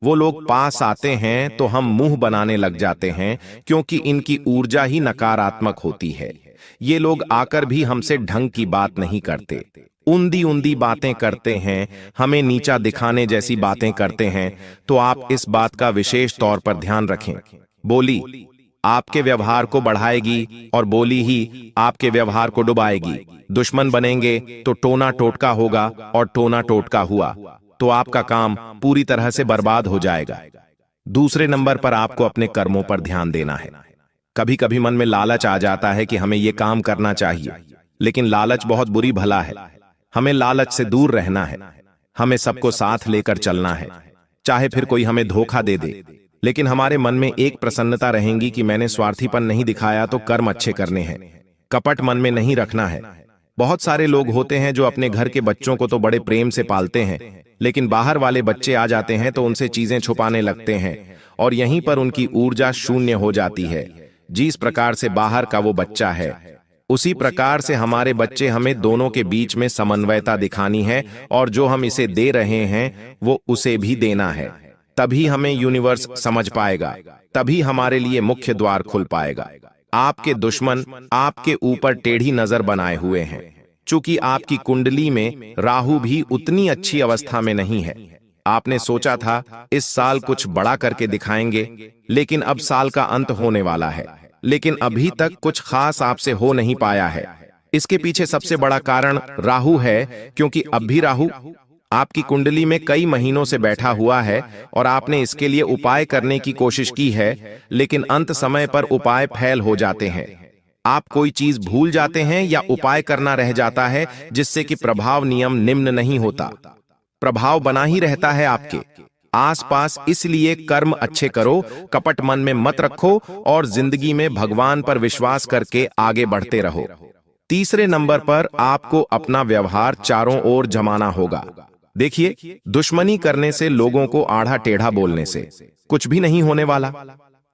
वो लोग पास आते हैं तो हम मुंह बनाने लग जाते हैं, क्योंकि इनकी ऊर्जा ही नकारात्मक होती है। ये लोग आकर भी हमसे ढंग की बात नहीं करते, उंदी उंदी बातें करते हैं, हमें नीचा दिखाने जैसी बातें करते हैं। तो आप इस बात का विशेष तौर पर ध्यान रखें। बोली आपके व्यवहार को बढ़ाएगी और बोली ही आपके व्यवहार को डुबाएगी। दुश्मन बनेंगे तो टोना टोटका होगा, और टोना टोटका हुआ तो आपका काम पूरी तरह से बर्बाद हो जाएगा। दूसरे नंबर पर आपको अपने कर्मों पर ध्यान देना है। कभी कभी मन में लालच आ जाता है कि हमें यह काम करना चाहिए, लेकिन लालच बहुत बुरी भला है। हमें लालच से दूर रहना है। हमें सबको साथ लेकर चलना है, चाहे फिर कोई हमें धोखा दे दे, लेकिन हमारे मन में एक प्रसन्नता रहेगी कि मैंने स्वार्थीपन नहीं दिखाया तो कर्म अच्छे करने हैं। कपट मन में नहीं रखना है। बहुत सारे लोग होते हैं जो अपने घर के बच्चों को तो बड़े प्रेम से पालते हैं, लेकिन बाहर वाले बच्चे आ जाते हैं तो उनसे चीजें छुपाने लगते हैं और यहीं पर उनकी ऊर्जा शून्य हो जाती है। जिस प्रकार से बाहर का वो बच्चा है, उसी प्रकार से हमारे बच्चे, हमें दोनों के बीच में समन्वयता दिखानी है, और जो हम इसे दे रहे हैं वो उसे भी देना है। तभी हमें यूनिवर्स समझ पाएगा, तभी हमारे लिए मुख्य द्वार खुल पाएगा। आपके दुश्मन आपके ऊपर टेढ़ी नजर बनाए हुए हैं, चूंकि आपकी कुंडली में राहु भी उतनी अच्छी अवस्था में नहीं है। आपने सोचा था इस साल कुछ बड़ा करके दिखाएंगे, लेकिन अब साल का अंत होने वाला है, लेकिन अभी तक कुछ खास आपसे हो नहीं पाया है। इसके पीछे सबसे बड़ा कारण राहु है, क्योंकि अब भी राहु आपकी कुंडली में कई महीनों से बैठा हुआ है और आपने इसके लिए उपाय करने की कोशिश की है, लेकिन अंत समय पर उपाय फेल हो जाते हैं। आप कोई चीज भूल जाते हैं या उपाय करना रह जाता है, जिससे कि प्रभाव नियम निम्न नहीं होता, प्रभाव बना ही रहता है आपके आसपास। इसलिए कर्म अच्छे करो, कपट मन में मत रखो और जिंदगी में भगवान पर विश्वास करके आगे बढ़ते रहो। तीसरे नंबर पर आपको अपना व्यवहार चारों ओर जमाना होगा। देखिए, दुश्मनी करने से, लोगों को आढ़ा टेढ़ा बोलने से कुछ भी नहीं होने वाला।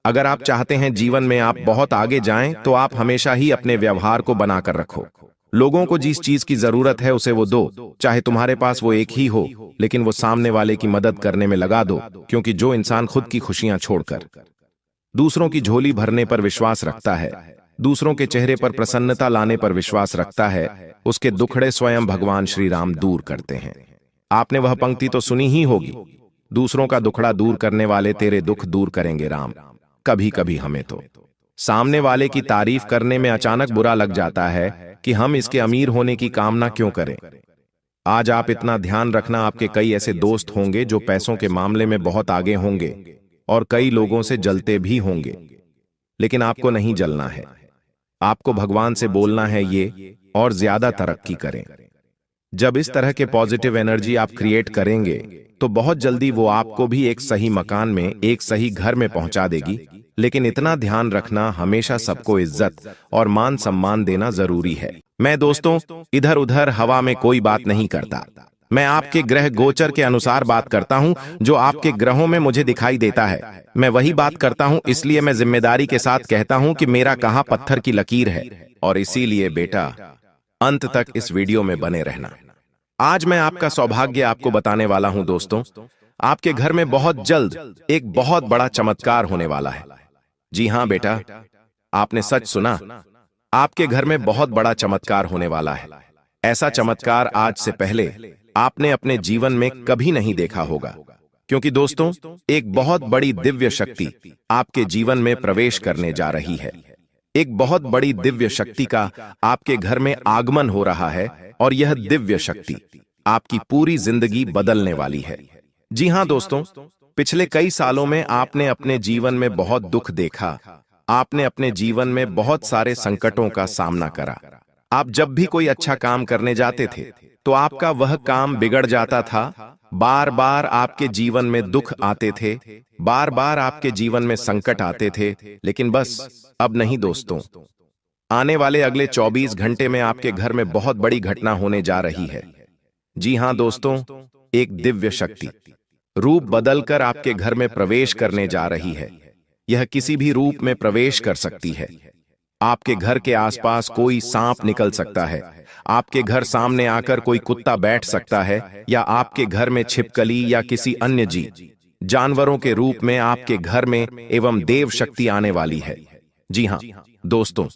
अगर आप चाहते हैं जीवन में आप बहुत आगे जाएं, तो आप हमेशा ही अपने व्यवहार को बनाकर रखो। लोगों को जिस चीज की जरूरत है उसे वो दो, चाहे तुम्हारे पास वो एक ही हो, लेकिन वो सामने वाले की मदद करने में लगा दो, क्योंकि जो इंसान खुद की खुशियां छोड़कर दूसरों की झोली भरने पर विश्वास रखता है, दूसरों के चेहरे पर प्रसन्नता लाने पर विश्वास रखता है, उसके दुखड़े स्वयं भगवान श्री राम दूर करते हैं। आपने वह पंक्ति तो सुनी ही होगी, दूसरों का दुखड़ा दूर करने वाले तेरे दुख दूर करेंगे राम। कभी कभी हमें तो सामने वाले की तारीफ करने में अचानक बुरा लग जाता है कि हम इसके अमीर होने की कामना क्यों करें। आज आप इतना ध्यान रखना, आपके कई ऐसे दोस्त होंगे जो पैसों के मामले में बहुत आगे होंगे और कई लोगों से जलते भी होंगे, लेकिन आपको नहीं जलना है। आपको भगवान से बोलना है ये और ज्यादा तरक्की करें। जब इस तरह के पॉजिटिव एनर्जी आप क्रिएट करेंगे तो बहुत जल्दी वो आपको भी एक सही मकान में, एक सही घर में पहुंचा देगी। लेकिन इतना ध्यान रखना, हमेशा सबको इज्जत और मान सम्मान देना जरूरी है। मैं दोस्तों इधर उधर हवा में कोई बात नहीं करता। मैं आपके ग्रह गोचर के अनुसार बात करता हूं, जो आपके ग्रहों में मुझे दिखाई देता है मैं वही बात करता हूं। इसलिए मैं जिम्मेदारी के साथ कहता हूं कि मेरा कहां पत्थर की लकीर है। और इसीलिए बेटा, अंत तक इस वीडियो में बने रहना। आज मैं आपका सौभाग्य आपको बताने वाला हूं दोस्तों। आपके घर में बहुत जल्द एक बहुत बड़ा चमत्कार होने वाला है। जी हां बेटा, आपने सच सुना। आपके घर में बहुत बड़ा चमत्कार होने वाला है। ऐसा चमत्कार आज से पहले आपने अपने जीवन में कभी नहीं देखा होगा। क्योंकि दोस्तों, एक बहुत बड़ी दिव्य शक्ति आपके जीवन में प्रवेश करने जा रही है। एक बहुत बड़ी दिव्य शक्ति का आपके घर में आगमन हो रहा है और यह दिव्य शक्ति आपकी पूरी जिंदगी बदलने वाली है। जी हां दोस्तों, पिछले कई सालों में आपने अपने जीवन में बहुत दुख देखा। आपने अपने जीवन में बहुत सारे संकटों का सामना करा। आप जब भी कोई अच्छा काम करने जाते थे तो आपका वह काम बिगड़ जाता था। बार बार आपके जीवन में दुख आते थे, बार बार आपके जीवन में संकट आते थे। लेकिन बस अब नहीं दोस्तों, आने वाले अगले 24 घंटे में आपके घर में बहुत बड़ी घटना होने जा रही है। जी हां दोस्तों, एक दिव्य शक्ति रूप बदलकर आपके घर में प्रवेश करने जा रही है। यह किसी भी रूप में प्रवेश कर सकती है। आपके घर के आसपास कोई सांप निकल सकता है, आपके घर सामने आकर कोई कुत्ता बैठ सकता है, या आपके घर में छिपकली या किसी अन्य जानवरों के रूप में आपके घर में एवं देव शक्ति आने वाली है। जी हां दोस्तों,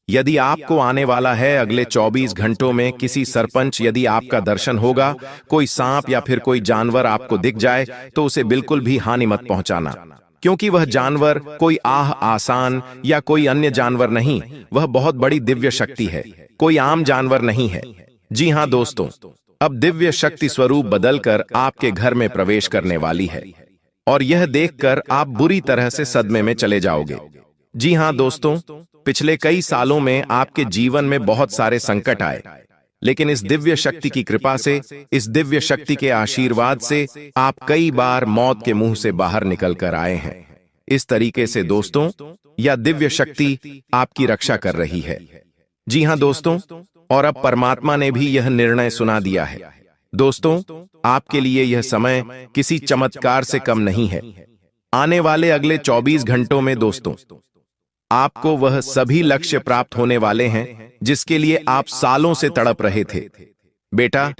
यदि आपको आने वाला है अगले 24 घंटों में किसी सरपंच यदि आपका दर्शन होगा, कोई सांप या फिर कोई जानवर आपको दिख जाए तो उसे बिल्कुल भी हानि मत पहुंचाना। क्योंकि वह जानवर कोई आसान या कोई अन्य जानवर नहीं, वह बहुत बड़ी दिव्य शक्ति है, कोई आम जानवर नहीं है। जी हां दोस्तों, अब दिव्य शक्ति स्वरूप बदलकर आपके घर में प्रवेश करने वाली है और यह देखकर आप बुरी तरह से सदमे में चले जाओगे। जी हां दोस्तों, पिछले कई सालों में आपके जीवन में बहुत सारे संकट आए, लेकिन इस दिव्य शक्ति की कृपा से, इस दिव्य शक्ति के आशीर्वाद से आप कई बार मौत के मुंह से बाहर निकल कर आए हैं। इस तरीके से दोस्तों, यह दिव्य शक्ति आपकी रक्षा कर रही है। जी हां दोस्तों, और अब परमात्मा ने भी यह निर्णय सुना दिया है। दोस्तों, आपके लिए यह समय किसी चमत्कार से कम नहीं है। आने वाले अगले 24 घंटों में दोस्तों, आपको वह सभी लक्ष्य प्राप्त होने वाले हैं जिसके लिए आप सालों से तड़प रहे थे। बेटा,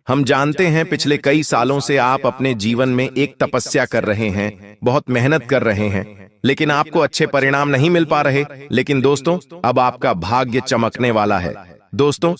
हम जानते हैं पिछले कई सालों से आप अपने जीवन में एक तपस्या कर रहे हैं, बहुत मेहनत कर रहे हैं, लेकिन आपको अच्छे परिणाम नहीं मिल पा रहे। लेकिन दोस्तों, अब आपका भाग्य चमकने वाला है। दोस्तों,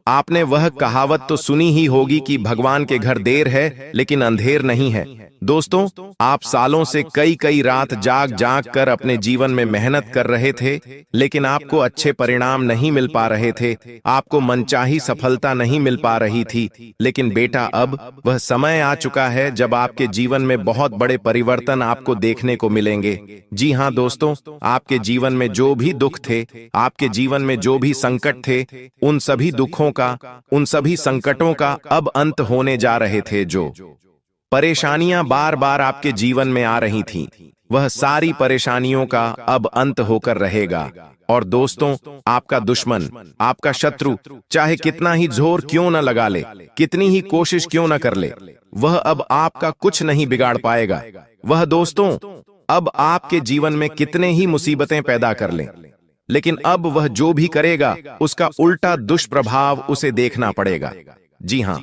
आपने वह कहावत तो सुनी ही होगी कि भगवान के घर देर है लेकिन अंधेर नहीं है। दोस्तों, आप सालों से कई रात जाग जाग कर अपने जीवन में मेहनत कर रहे थे, लेकिन आपको अच्छे परिणाम नहीं मिल पा रहे थे, आपको मनचाही सफलता नहीं मिल पा रही थी। लेकिन बेटा, अब वह समय आ चुका है जब आपके जीवन में बहुत बड़े परिवर्तन आपको देखने को मिलेंगे। जी हां दोस्तों, आपके जीवन में जो भी दुख थे, आपके जीवन में जो भी संकट थे, उन सभी दुखों का, उन सभी संकटों का अब अंत होने जा रहे थे। जो परेशानियां बार बार आपके जीवन में आ रही थीं, वह सारी परेशानियों का अब अंत होकर रहेगा। और दोस्तों, आपका दुश्मन, आपका शत्रु चाहे कितना ही जोर क्यों न लगा ले, कितनी ही कोशिश क्यों न कर ले, वह अब आपका कुछ नहीं बिगाड़ पाएगा। वह दोस्तों अब आपके जीवन में कितने ही मुसीबतें पैदा कर ले, लेकिन अब वह जो भी करेगा उसका उल्टा दुष्प्रभाव उसे देखना पड़ेगा। जी हां,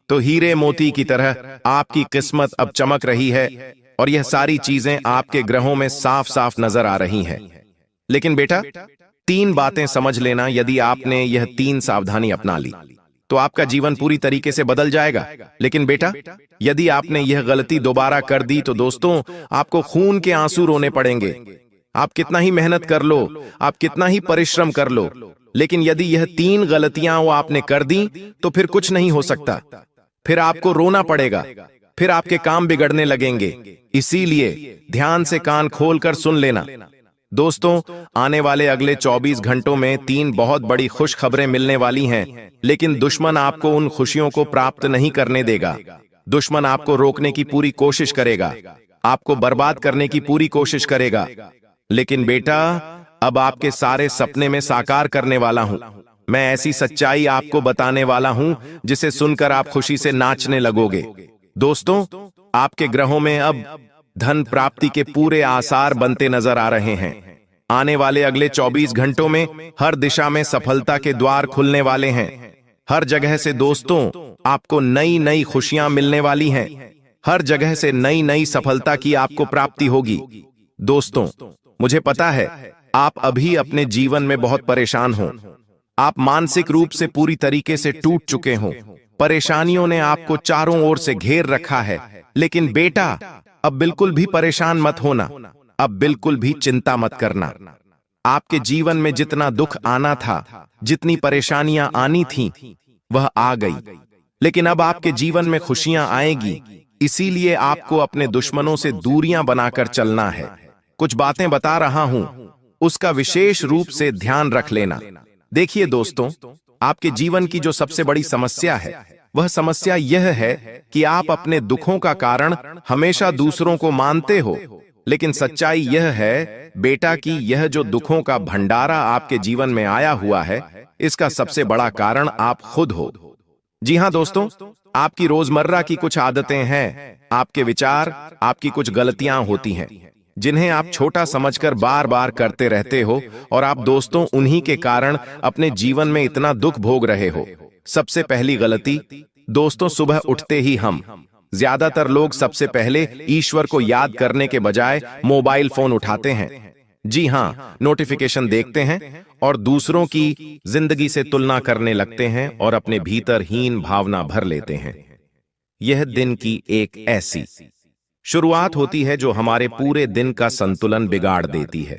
तो हीरे मोती की तरह आपकी किस्मत अब चमक रही है और यह सारी चीजें आपके ग्रहों में साफ साफ नजर आ रही हैं। लेकिन बेटा, 3 बातें समझ लेना। यदि आपने यह 3 सावधानी अपना ली तो आपका जीवन पूरी तरीके से बदल जाएगा। लेकिन बेटा, यदि आपने यह गलती दोबारा कर दी तो दोस्तों, आपको खून के आंसू रोने पड़ेंगे। आप कितना ही मेहनत कर लो, आप कितना ही परिश्रम कर लो, लेकिन यदि यह 3 गलतियां वो आपने कर दी तो फिर कुछ नहीं हो सकता। फिर आपको रोना पड़ेगा, फिर आपके काम बिगड़ने लगेंगे। इसीलिए ध्यान से कान खोलकर सुन लेना। दोस्तों, आने वाले अगले 24 घंटों में 3 बहुत बड़ी खुश खबरें मिलने वाली हैं, लेकिन दुश्मन आपको उन खुशियों को प्राप्त नहीं करने देगा। दुश्मन आपको रोकने की पूरी कोशिश करेगा, आपको बर्बाद करने की पूरी कोशिश करेगा। लेकिन बेटा, अब आपके सारे सपने में साकार करने वाला हूं। मैं ऐसी सच्चाई आपको बताने वाला हूं जिसे सुनकर आप खुशी से नाचने लगोगे। दोस्तों, आपके ग्रहों में अब धन प्राप्ति के पूरे आसार बनते नजर आ रहे हैं। आने वाले अगले 24 घंटों में हर दिशा में सफलता के द्वार खुलने वाले हैं। हर जगह से दोस्तों आपको नई नई खुशियां मिलने वाली हैं। हर जगह से नई नई सफलता की आपको प्राप्ति होगी। दोस्तों, मुझे पता है आप अभी अपने जीवन में बहुत परेशान हो। आप मानसिक रूप से पूरी तरीके से टूट चुके हो। परेशानियों ने आपको चारों ओर से घेर रखा है। लेकिन बेटा, अब बिल्कुल भी परेशान मत होना। अब बिल्कुल भी चिंता मत करना। आपके जीवन में जितना दुख आना था, जितनी परेशानियां आनी थीं, वह आ गई। लेकिन अब आपके जीवन में खुशियां आएगी। इसीलिए आपको अपने दुश्मनों से दूरियां बनाकर चलना है। कुछ बातें बता रहा हूं, उसका विशेष रूप से ध्यान रख लेना। देखिए दोस्तों, आपके जीवन की जो सबसे बड़ी समस्या है, वह समस्या यह है कि आप अपने दुखों का कारण हमेशा दूसरों को मानते हो। लेकिन सच्चाई यह है बेटा कि यह जो दुखों का भंडारा आपके जीवन में आया हुआ है, इसका सबसे बड़ा कारण आप खुद हो। जी हां दोस्तों, आपकी रोजमर्रा की कुछ आदतें हैं, आपके विचार, आपकी कुछ गलतियां होती हैं, जिन्हें आप छोटा समझकर बार बार करते रहते हो, और आप दोस्तों उन्हीं के कारण अपने जीवन में इतना दुख भोग रहे हो। सबसे पहली गलती दोस्तों, सुबह उठते ही हम ज्यादातर लोग सबसे पहले ईश्वर को याद करने के बजाय मोबाइल फोन उठाते हैं। जी हां, नोटिफिकेशन देखते हैं और दूसरों की जिंदगी से तुलना करने लगते हैं और अपने भीतर हीन भावना भर लेते हैं। यह दिन की एक ऐसी शुरुआत होती है जो हमारे पूरे दिन का संतुलन बिगाड़ देती है,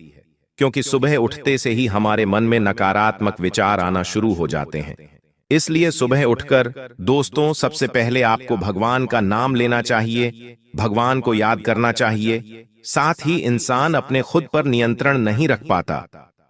क्योंकि सुबह उठते से ही हमारे मन में नकारात्मक विचार आना शुरू हो जाते हैं। इसलिए सुबह उठकर दोस्तों सबसे पहले आपको भगवान का नाम लेना चाहिए, भगवान को याद करना चाहिए। साथ ही इंसान अपने खुद पर नियंत्रण नहीं रख पाता,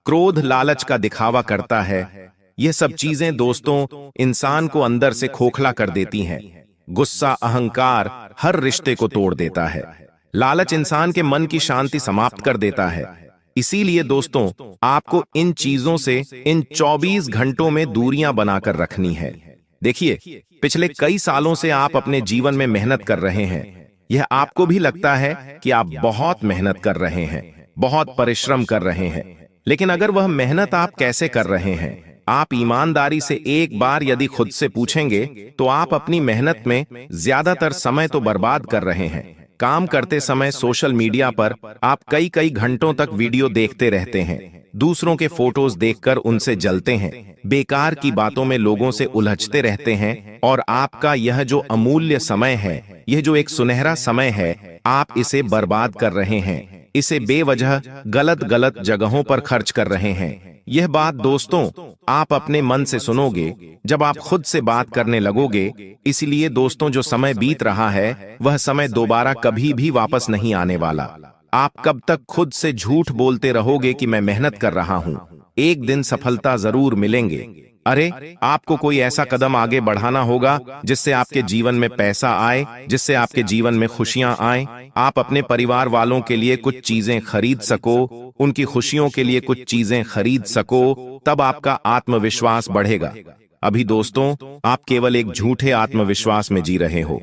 क्रोध लालच का दिखावा करता है। यह सब चीजें दोस्तों इंसान को अंदर से खोखला कर देती हैं। गुस्सा, अहंकार हर रिश्ते को तोड़ देता है। लालच इंसान के मन की शांति समाप्त कर देता है। इसीलिए दोस्तों आपको इन चीजों से इन 24 घंटों में दूरियां बनाकर रखनी है। देखिए, पिछले कई सालों से आप अपने जीवन में मेहनत कर रहे हैं। यह आपको भी लगता है कि आप बहुत मेहनत कर रहे हैं, बहुत परिश्रम कर रहे हैं। लेकिन अगर वह मेहनत आप कैसे कर रहे हैं, आप ईमानदारी से एक बार यदि खुद से पूछेंगे, तो आप अपनी मेहनत में ज्यादातर समय तो बर्बाद कर रहे हैं। काम करते समय सोशल मीडिया पर आप कई कई घंटों तक वीडियो देखते रहते हैं, दूसरों के फोटोज देखकर उनसे जलते हैं, बेकार की बातों में लोगों से उलझते रहते हैं, और आपका यह जो अमूल्य समय है, यह जो एक सुनहरा समय है, आप इसे बर्बाद कर रहे हैं। इसे बेवजह गलत गलत जगहों पर खर्च कर रहे हैं। यह बात दोस्तों आप अपने मन से सुनोगे जब आप खुद से बात करने लगोगे। इसलिए दोस्तों जो समय बीत रहा है, वह समय दोबारा कभी भी वापस नहीं आने वाला। आप कब तक खुद से झूठ बोलते रहोगे कि मैं मेहनत कर रहा हूं, एक दिन सफलता जरूर मिलेंगे। अरे, आपको कोई ऐसा कदम आगे बढ़ाना होगा जिससे आपके जीवन में पैसा आए, जिससे आपके जीवन में खुशियां आए। आप अपने परिवार वालों के लिए कुछ चीजें खरीद सको, उनकी खुशियों के लिए कुछ चीजें खरीद सको, तब आपका आत्मविश्वास बढ़ेगा। अभी दोस्तों आप केवल एक झूठे आत्मविश्वास में जी रहे हो।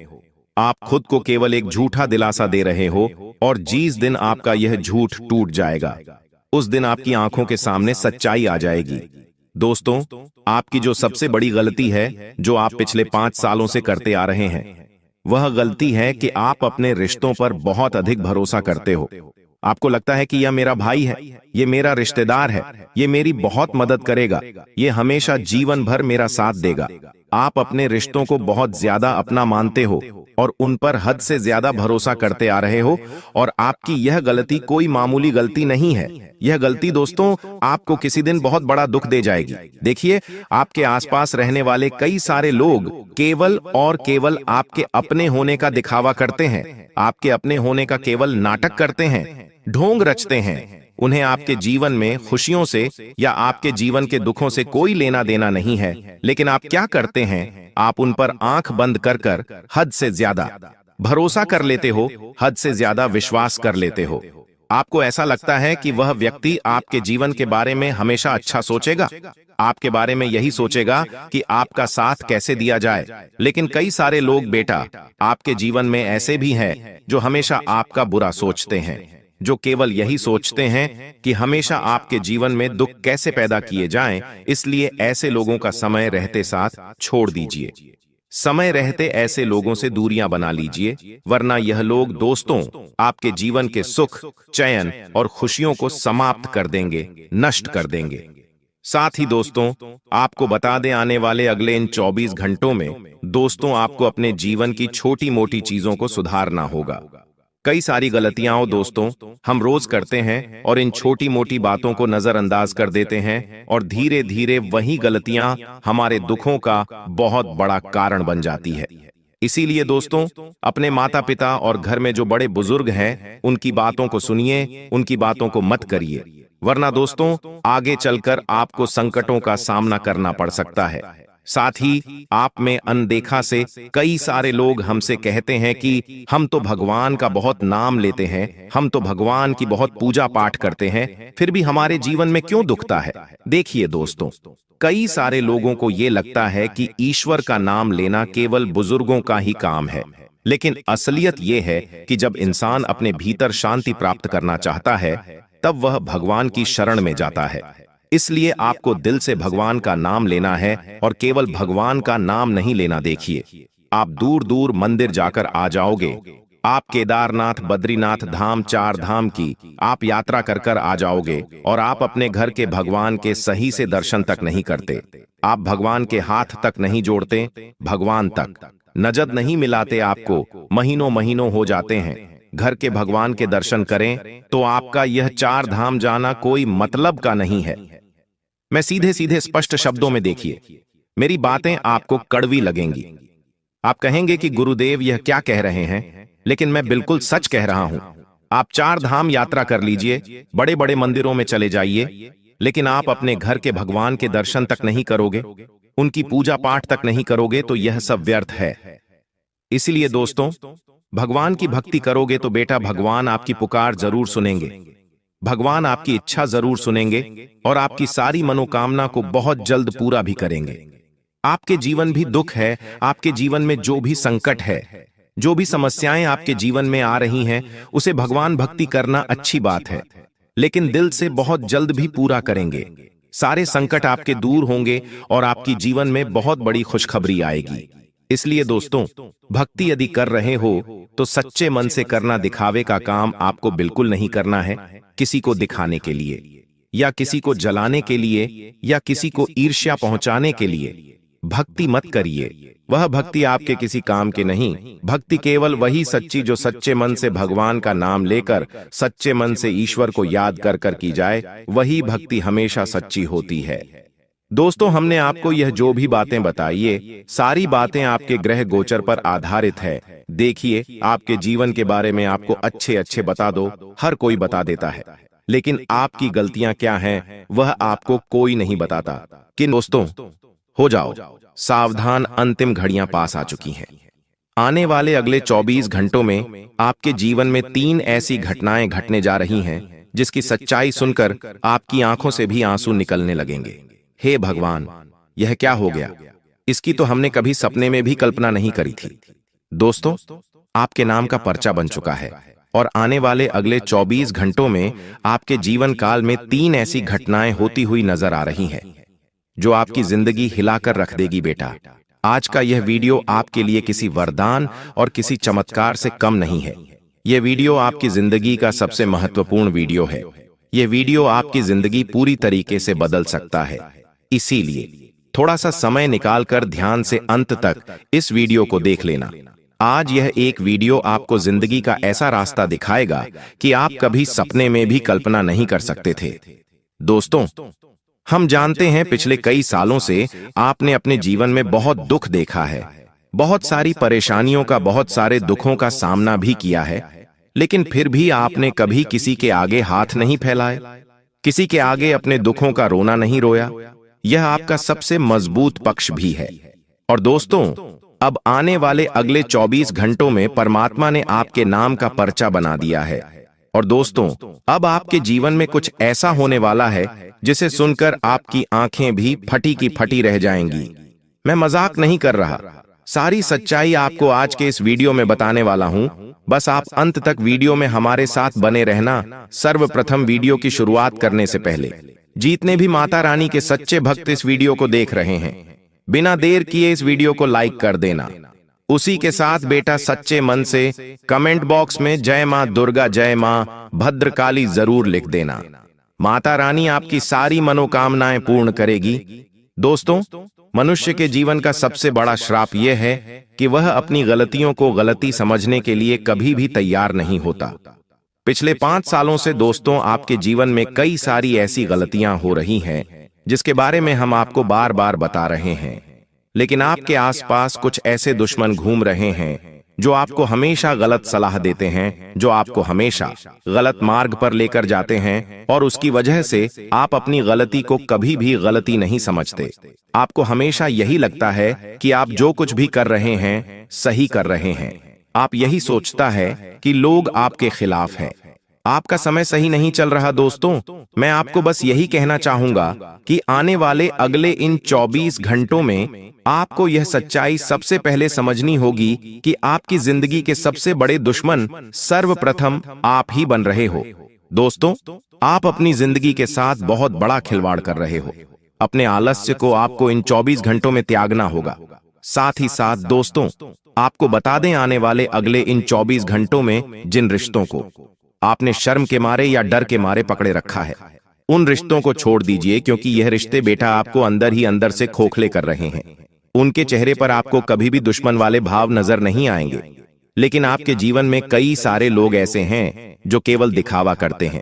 आप खुद को केवल एक झूठा दिलासा दे रहे हो, और जिस दिन आपका यह झूठ टूट जाएगा, उस दिन आपकी आंखों के सामने सच्चाई आ जाएगी। दोस्तों, आपकी जो सबसे बड़ी गलती है, जो आप पिछले 5 सालों से करते आ रहे हैं, वह गलती है कि आप अपने रिश्तों पर बहुत अधिक भरोसा करते हो। आपको लगता है कि यह मेरा भाई है, ये मेरा रिश्तेदार है, ये मेरी बहुत मदद करेगा, ये हमेशा जीवन भर मेरा साथ देगा। आप अपने रिश्तों को बहुत ज्यादा अपना मानते हो और उन पर हद से ज्यादा भरोसा करते आ रहे हो, और आपकी यह गलती कोई मामूली गलती नहीं है। यह गलती दोस्तों आपको किसी दिन बहुत बड़ा दुख दे जाएगी। देखिए, आपके आसपास रहने वाले कई सारे लोग केवल और केवल आपके अपने होने का दिखावा करते हैं, आपके अपने होने का केवल नाटक करते हैं, ढोंग रचते हैं। उन्हें आपके जीवन में खुशियों से या आपके जीवन के दुखों से कोई लेना देना नहीं है। लेकिन आप क्या करते हैं, आप उन पर आंख बंद कर कर हद से ज्यादा भरोसा कर लेते हो, हद से ज्यादा विश्वास कर लेते हो। आपको ऐसा लगता है कि वह व्यक्ति आपके जीवन के बारे में हमेशा अच्छा सोचेगा, आपके बारे में यही सोचेगा कि आपका साथ कैसे दिया जाए। लेकिन कई सारे लोग बेटा आपके जीवन में ऐसे भी हैं जो हमेशा आपका बुरा सोचते हैं। जो केवल यही सोचते हैं कि हमेशा आपके जीवन में दुख कैसे पैदा किए जाएं, इसलिए ऐसे लोगों का समय रहते साथ छोड़ दीजिए। समय रहते ऐसे लोगों से दूरियां बना लीजिए, वरना यह लोग दोस्तों आपके जीवन के सुख, चैन और खुशियों को समाप्त कर देंगे, नष्ट कर देंगे। साथ ही दोस्तों, आपको बता दें, आने वाले अगले इन 24 घंटों में दोस्तों आपको अपने जीवन की छोटी मोटी चीजों को सुधारना होगा। कई सारी गलतियां दोस्तों हम रोज करते हैं और इन छोटी मोटी बातों को नजरअंदाज कर देते हैं और धीरे धीरे वही गलतियां हमारे दुखों का बहुत बड़ा कारण बन जाती है। इसीलिए दोस्तों, अपने माता पिता और घर में जो बड़े बुजुर्ग हैं उनकी बातों को सुनिए, उनकी बातों को मत करिए, वरना दोस्तों आगे चलकर आपको संकटों का सामना करना पड़ सकता है। साथ ही आप में अनदेखा से कई सारे लोग हमसे कहते हैं कि हम तो भगवान का बहुत नाम लेते हैं, हम तो भगवान की बहुत पूजा पाठ करते हैं, फिर भी हमारे जीवन में क्यों दुखता है। देखिए दोस्तों, कई सारे लोगों को ये लगता है कि ईश्वर का नाम लेना केवल बुजुर्गों का ही काम है, लेकिन असलियत ये है कि जब इंसान अपने भीतर शांति प्राप्त करना चाहता है तब वह भगवान की शरण में जाता है। इसलिए आपको दिल से भगवान का नाम लेना है और केवल भगवान का नाम नहीं लेना। देखिए, आप दूर दूर मंदिर जाकर आ जाओगे, आप केदारनाथ, बद्रीनाथ धाम, 4 धाम की आप यात्रा कर कर आ जाओगे और आप अपने घर के भगवान के सही से दर्शन तक नहीं करते, आप भगवान के हाथ तक नहीं जोड़ते, भगवान तक नजर नहीं मिलाते, आपको महीनों महीनों हो जाते हैं। घर के भगवान के दर्शन करें तो आपका यह 4 धाम जाना कोई मतलब का नहीं है। मैं सीधे सीधे स्पष्ट शब्दों में, देखिए, मेरी बातें आपको कड़वी लगेंगी, आप कहेंगे कि गुरुदेव यह क्या कह रहे हैं, लेकिन मैं बिल्कुल सच कह रहा हूं। आप 4 धाम यात्रा कर लीजिए, बड़े बड़े मंदिरों में चले जाइए, लेकिन आप अपने घर के भगवान के दर्शन तक नहीं करोगे, उनकी पूजा पाठ तक नहीं करोगे, तो यह सब व्यर्थ है। इसलिए दोस्तों, भगवान की भक्ति करोगे तो बेटा भगवान आपकी पुकार जरूर सुनेंगे, भगवान आपकी इच्छा जरूर सुनेंगे और आपकी सारी मनोकामना को बहुत जल्द पूरा भी करेंगे। आपके जीवन भी दुख है, आपके जीवन में जो भी संकट है, जो भी समस्याएं आपके जीवन में आ रही हैं, उसे भगवान भक्ति करना अच्छी बात है, लेकिन दिल से बहुत जल्द भी पूरा करेंगे। सारे संकट आपके दूर होंगे और आपकी जीवन में बहुत बड़ी खुशखबरी आएगी। इसलिए दोस्तों, भक्ति यदि कर रहे हो तो सच्चे मन से करना, दिखावे का काम आपको बिल्कुल नहीं करना है। किसी को दिखाने के लिए या किसी को जलाने के लिए या किसी को ईर्ष्या पहुंचाने के लिए भक्ति मत करिए, वह भक्ति आपके किसी काम के नहीं। भक्ति केवल वही सच्ची जो सच्चे मन से भगवान का नाम लेकर, सच्चे मन से ईश्वर को याद कर कर की जाए, वही भक्ति हमेशा सच्ची होती है। दोस्तों, हमने आपको यह जो भी बातें बताई, ये सारी बातें आपके ग्रह गोचर पर आधारित है। देखिए, आपके जीवन के बारे में आपको अच्छे अच्छे बता दो, हर कोई बता देता है, लेकिन आपकी गलतियां क्या हैं वह आपको कोई नहीं बताता। कि दोस्तों, हो जाओ सावधान, अंतिम घड़ियां पास आ चुकी हैं। आने वाले अगले 24 घंटों में आपके जीवन में 3 ऐसी घटनाएं घटने जा रही हैं जिसकी सच्चाई सुनकर आपकी आंखों से भी आंसू निकलने लगेंगे। हे भगवान, यह क्या हो गया? इसकी तो हमने कभी सपने में भी कल्पना नहीं करी थी। दोस्तों, आपके नाम का पर्चा बन चुका है और आने वाले अगले 24 घंटों में आपके जीवन काल में 3 ऐसी घटनाएं होती हुई नजर आ रही हैं जो आपकी जिंदगी हिलाकर रख देगी। बेटा, आज का यह वीडियो आपके लिए किसी वरदान और किसी चमत्कार से कम नहीं है। यह वीडियो आपकी जिंदगी का सबसे महत्वपूर्ण वीडियो है। यह वीडियो आपकी जिंदगी पूरी तरीके से बदल सकता है। इसीलिए थोड़ा सा समय निकालकर ध्यान से अंत तक इस वीडियो को देख लेना। आज यह एक वीडियो आपको जिंदगी का ऐसा रास्ता दिखाएगा कि आप कभी सपने में भी कल्पना नहीं कर सकते थे। दोस्तों, हम जानते हैं पिछले कई सालों से आपने अपने जीवन में बहुत दुख देखा है, बहुत सारी परेशानियों का, बहुत सारे दुखों का सामना भी किया है, लेकिन फिर भी आपने कभी किसी के आगे हाथ नहीं फैलाए, किसी के आगे अपने दुखों का रोना नहीं रोया। यह आपका सबसे मजबूत पक्ष भी है। और दोस्तों, अब आने वाले अगले 24 घंटों में परमात्मा ने आपके नाम का पर्चा बना दिया है। और दोस्तों, अब आपके जीवन में कुछ ऐसा होने वाला है जिसे सुनकर आपकी आंखें भी फटी की फटी रह जाएंगी। मैं मजाक नहीं कर रहा, सारी सच्चाई आपको आज के इस वीडियो में बताने वाला हूं। बस आप अंत तक वीडियो में हमारे साथ बने रहना। सर्वप्रथम वीडियो की शुरुआत करने से पहले जितने भी माता रानी के सच्चे भक्त इस वीडियो को देख रहे हैं, बिना देर किए इस वीडियो को लाइक कर देना। उसी के साथ बेटा सच्चे मन से कमेंट बॉक्स में जय मां दुर्गा, जय मां भद्रकाली जरूर लिख देना। माता रानी आपकी सारी मनोकामनाएं पूर्ण करेगी। दोस्तों, मनुष्य के जीवन का सबसे बड़ा श्राप यह है कि वह अपनी गलतियों को गलती समझने के लिए कभी भी तैयार नहीं होता। पिछले 5 सालों से दोस्तों, आपके जीवन में कई सारी ऐसी गलतियां हो रही हैं जिसके बारे में हम आपको बार बार बता रहे हैं, लेकिन आपके आसपास कुछ ऐसे दुश्मन घूम रहे हैं जो आपको हमेशा गलत सलाह देते हैं, जो आपको हमेशा गलत मार्ग पर लेकर जाते हैं, और उसकी वजह से आप अपनी गलती को कभी भी गलती नहीं समझते। आपको हमेशा यही लगता है कि आप जो कुछ भी कर रहे हैं सही कर रहे हैं। आप यही सोचता है कि लोग आपके खिलाफ हैं। आपका समय सही नहीं चल रहा। दोस्तों, मैं आपको बस यही कहना चाहूंगा कि आने वाले अगले इन 24 घंटों में आपको यह सच्चाई सबसे पहले समझनी होगी कि आपकी जिंदगी के सबसे बड़े दुश्मन सर्वप्रथम आप ही बन रहे हो। दोस्तों, आप अपनी जिंदगी के साथ बहुत बड़ा खिलवाड़ कर रहे हो। अपने आलस्य को आपको इन 24 घंटों में त्यागना होगा। साथ ही साथ दोस्तों, आपको बता दें, आने वाले अगले इन 24 घंटों में जिन रिश्तों को आपने शर्म के मारे या डर के मारे पकड़े रखा है, उन रिश्तों को छोड़ दीजिए, क्योंकि यह रिश्ते बेटा आपको अंदर ही अंदर से खोखले कर रहे हैं। उनके चेहरे पर आपको कभी भी दुश्मन वाले भाव नजर नहीं आएंगे, लेकिन आपके जीवन में कई सारे लोग ऐसे हैं जो केवल दिखावा करते हैं।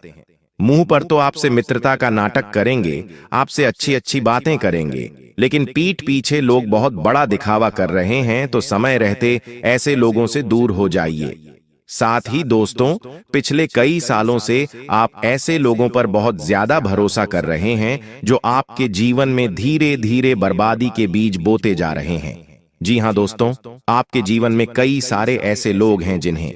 मुंह पर तो आपसे मित्रता का नाटक करेंगे, आपसे अच्छी अच्छी बातें करेंगे, लेकिन पीठ पीछे लोग बहुत बड़ा दिखावा कर रहे हैं। तो समय रहते ऐसे लोगों से दूर हो जाइए। साथ ही दोस्तों, पिछले कई सालों से आप ऐसे लोगों पर बहुत ज्यादा भरोसा कर रहे हैं जो आपके जीवन में धीरे धीरे बर्बादी के बीज बोते जा रहे हैं। जी हां दोस्तों, आपके जीवन में कई सारे ऐसे लोग हैं जिन्हें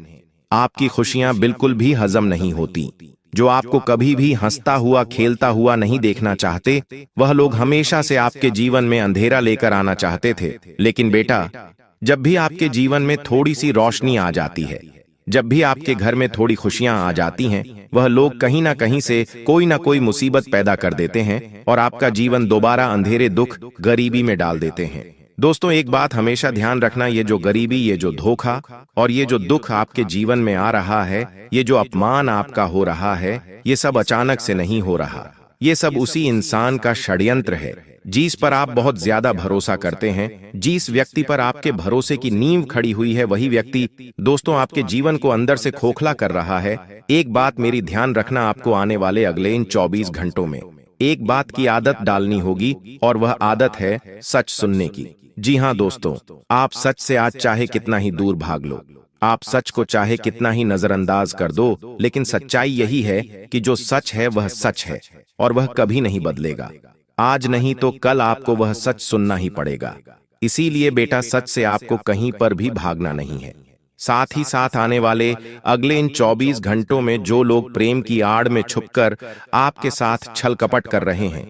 आपकी खुशियां बिल्कुल भी हजम नहीं होती, जो आपको कभी भी हंसता हुआ खेलता हुआ नहीं देखना चाहते। वह लोग हमेशा से आपके जीवन में अंधेरा लेकर आना चाहते थे। लेकिन बेटा, जब भी आपके जीवन में थोड़ी सी रोशनी आ जाती है, जब भी आपके घर में थोड़ी खुशियां आ जाती हैं, वह लोग कहीं ना कहीं से कोई ना कोई मुसीबत पैदा कर देते हैं और आपका जीवन दोबारा अंधेरे, दुख, गरीबी में डाल देते हैं। दोस्तों, एक बात हमेशा ध्यान रखना, ये जो गरीबी, ये जो धोखा और ये जो दुख आपके जीवन में आ रहा है, ये जो अपमान आपका हो रहा है, ये सब अचानक से नहीं हो रहा। ये सब उसी इंसान का षड्यंत्र है जिस पर आप बहुत ज्यादा भरोसा करते हैं। जिस व्यक्ति पर आपके भरोसे की नींव खड़ी हुई है, वही व्यक्ति दोस्तों आपके जीवन को अंदर से खोखला कर रहा है। एक बात मेरी ध्यान रखना, आपको आने वाले अगले इन 24 घंटों में एक बात की आदत डालनी होगी, और वह आदत है सच सुनने की। जी हां दोस्तों, आप सच से आज चाहे कितना ही दूर भाग लो, आप सच को चाहे कितना ही नजरअंदाज कर दो, लेकिन सच्चाई यही है कि जो सच है वह सच है और वह कभी नहीं बदलेगा। आज नहीं तो कल आपको वह सच सुनना ही पड़ेगा। इसीलिए बेटा, सच से आपको कहीं पर भी भागना नहीं है। साथ ही साथ आने वाले अगले इन 24 घंटों में जो लोग प्रेम की आड़ में छुपकर आपके साथ छल कपट कर रहे हैं,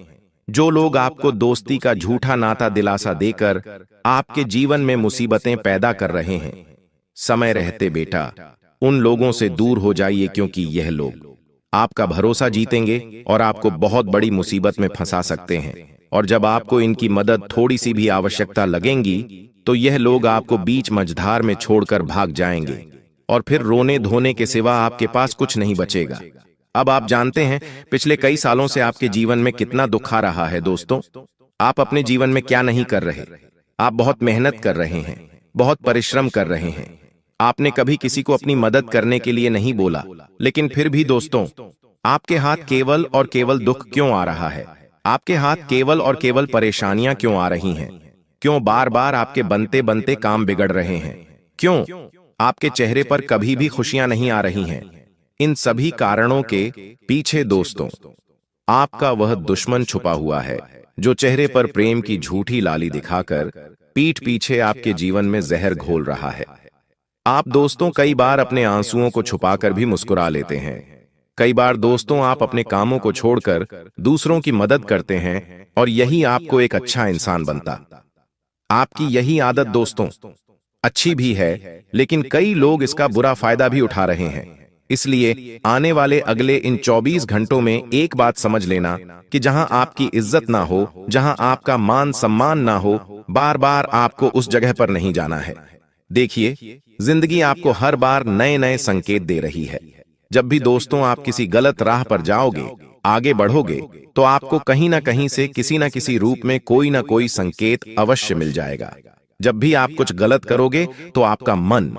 जो लोग आपको दोस्ती का झूठा नाता दिलासा देकर आपके जीवन में मुसीबतें पैदा कर रहे हैं, समय रहते बेटा उन लोगों से दूर हो जाइए, क्योंकि यह लोग आपका भरोसा जीतेंगे और आपको बहुत बड़ी मुसीबत में फंसा सकते हैं। और जब आपको इनकी मदद थोड़ी सी भी आवश्यकता लगेगी, तो यह लोग आपको बीच मझधार में छोड़कर भाग जाएंगे और फिर रोने धोने के सिवा आपके पास कुछ नहीं बचेगा। अब आप जानते हैं पिछले कई सालों से आपके जीवन में कितना दुख आ रहा है। दोस्तों, आप अपने जीवन में क्या नहीं कर रहे। आप बहुत मेहनत कर रहे हैं, बहुत परिश्रम कर रहे हैं। आपने कभी किसी को अपनी मदद करने के लिए नहीं बोला, लेकिन फिर भी दोस्तों, आपके हाथ केवल और केवल दुख क्यों आ रहा है? आपके हाथ केवल और केवल परेशानियां क्यों आ रही हैं? क्यों बार बार आपके बनते बनते काम बिगड़ रहे हैं? क्यों आपके चेहरे पर कभी भी खुशियां नहीं आ रही हैं? इन सभी कारणों के पीछे दोस्तों आपका वह दुश्मन छुपा हुआ है, जो चेहरे पर प्रेम की झूठी लाली दिखाकर पीठ पीछे आपके जीवन में जहर घोल रहा है। आप दोस्तों कई बार अपने आंसुओं को छुपाकर भी मुस्कुरा लेते हैं। कई बार दोस्तों आप अपने कामों को छोड़कर दूसरों की मदद करते हैं, और यही आपको एक अच्छा इंसान बनता आपकी यही आदत दोस्तों अच्छी भी है, लेकिन कई लोग इसका बुरा फायदा भी उठा रहे हैं। इसलिए आने वाले अगले इन 24 घंटों में एक बात समझ लेना कि जहां आपकी इज्जत ना हो, जहां आपका मान सम्मान ना हो, बार बार आपको उस जगह पर नहीं जाना है। देखिए, जिंदगी आपको हर बार नए नए संकेत दे रही है। जब भी दोस्तों आप किसी गलत राह पर जाओगे, आगे बढ़ोगे, तो आपको कहीं ना कहीं से किसी ना किसी रूप में कोई ना कोई संकेत अवश्य मिल जाएगा। जब भी आप कुछ गलत करोगे तो आपका मन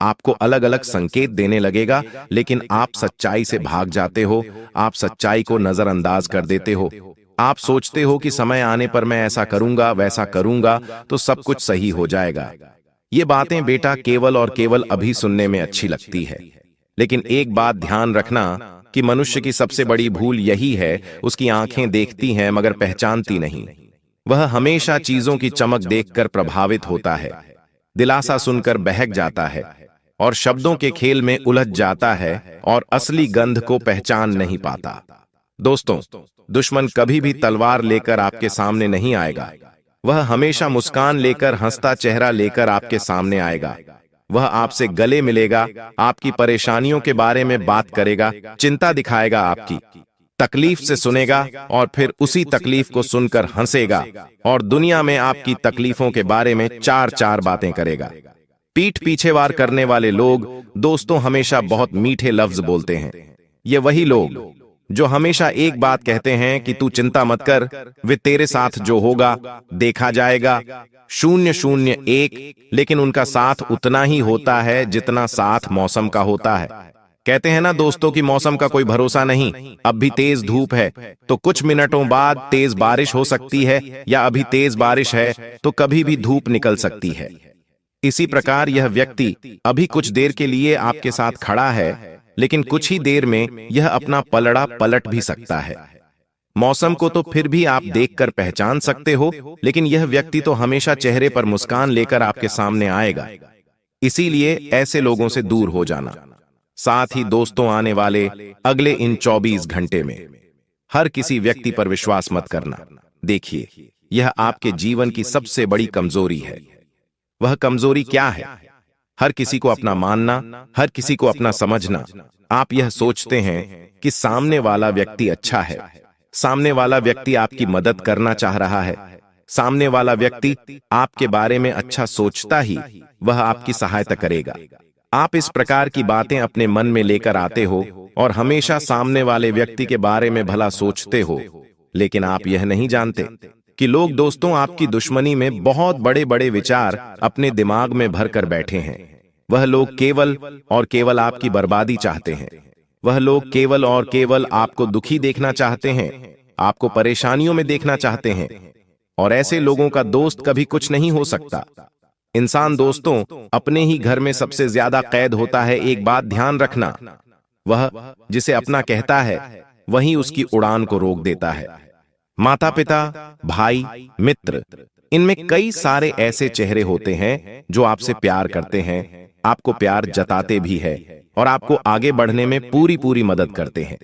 आपको अलग अलग संकेत देने लगेगा, लेकिन आप सच्चाई से भाग जाते हो, आप सच्चाई को नजरअंदाज कर देते हो। आप सोचते हो कि समय आने पर मैं ऐसा करूंगा, वैसा करूंगा तो सब कुछ सही हो जाएगा। ये बातें बेटा केवल और केवल अभी सुनने में अच्छी लगती है, लेकिन एक बात ध्यान रखना कि मनुष्य की सबसे बड़ी भूल यही है, उसकी आंखें देखती हैं मगर पहचानती नहीं। वह हमेशा चीजों की चमक देखकर प्रभावित होता है, दिलासा सुनकर बहक जाता है और शब्दों के खेल में उलझ जाता है और असली गंध को पहचान नहीं पाता। दोस्तों, दुश्मन कभी भी तलवार लेकर आपके सामने नहीं आएगा। वह हमेशा मुस्कान लेकर, हंसता चेहरा लेकर आपके सामने आएगा। वह आपसे गले मिलेगा, आपकी परेशानियों के बारे में बात करेगा, चिंता दिखाएगा, आपकी तकलीफ से सुनेगा और फिर उसी तकलीफ को सुनकर हंसेगा और दुनिया में आपकी तकलीफों के बारे में चार चार बातें करेगा। पीठ पीछे वार करने वाले लोग दोस्तों हमेशा बहुत मीठे लफ्ज बोलते हैं। ये वही लोग जो हमेशा एक बात कहते हैं कि तू चिंता मत कर, वे तेरे साथ जो होगा देखा जाएगा, 001, लेकिन उनका साथ उतना ही होता है जितना साथ मौसम का होता है। कहते हैं ना दोस्तों कि मौसम का कोई भरोसा नहीं, अब भी तेज धूप है तो कुछ मिनटों बाद तेज बारिश हो सकती है, या अभी तेज बारिश है तो कभी भी धूप निकल सकती है। इसी प्रकार यह व्यक्ति अभी कुछ देर के लिए आपके साथ खड़ा है, लेकिन कुछ ही देर में यह अपना पलड़ा पलट भी सकता है। मौसम को तो फिर भी आप देखकर पहचान सकते हो, लेकिन यह व्यक्ति तो हमेशा चेहरे पर मुस्कान लेकर आपके सामने आएगा। इसीलिए ऐसे लोगों से दूर हो जाना। साथ ही दोस्तों, आने वाले अगले इन 24 घंटे में हर किसी व्यक्ति पर विश्वास मत करना। देखिए, यह आपके जीवन की सबसे बड़ी कमजोरी है। वह कमजोरी क्या है? हर किसी को अपना मानना, हर किसी को अपना समझना। आप यह सोचते हैं कि सामने वाला व्यक्ति अच्छा है, सामने वाला व्यक्ति आपकी मदद करना चाह रहा है, सामने वाला व्यक्ति आपके बारे में अच्छा सोचता ही वह आपकी सहायता करेगा। आप इस प्रकार की बातें अपने मन में लेकर आते हो और हमेशा सामने वाले व्यक्ति के बारे में भला सोचते हो, लेकिन आप यह नहीं जानते कि लोग दोस्तों आपकी दुश्मनी में बहुत बड़े बड़े विचार अपने दिमाग में भरकर बैठे हैं। वह लोग केवल और केवल आपकी बर्बादी चाहते हैं। वह लोग केवल और केवल आपको दुखी देखना चाहते हैं, आपको परेशानियों में देखना चाहते हैं। और ऐसे लोगों का दोस्त कभी कुछ नहीं हो सकता। इंसान दोस्तों अपने ही घर में सबसे ज्यादा कैद होता है। एक बात ध्यान रखना, वह जिसे अपना कहता है वही उसकी उड़ान को रोक देता है। माता पिता, भाई, मित्र, इनमें कई सारे ऐसे चेहरे होते हैं जो आपसे प्यार करते हैं, आपको प्यार जताते भी है और आपको आगे बढ़ने में पूरी पूरी मदद करते हैं।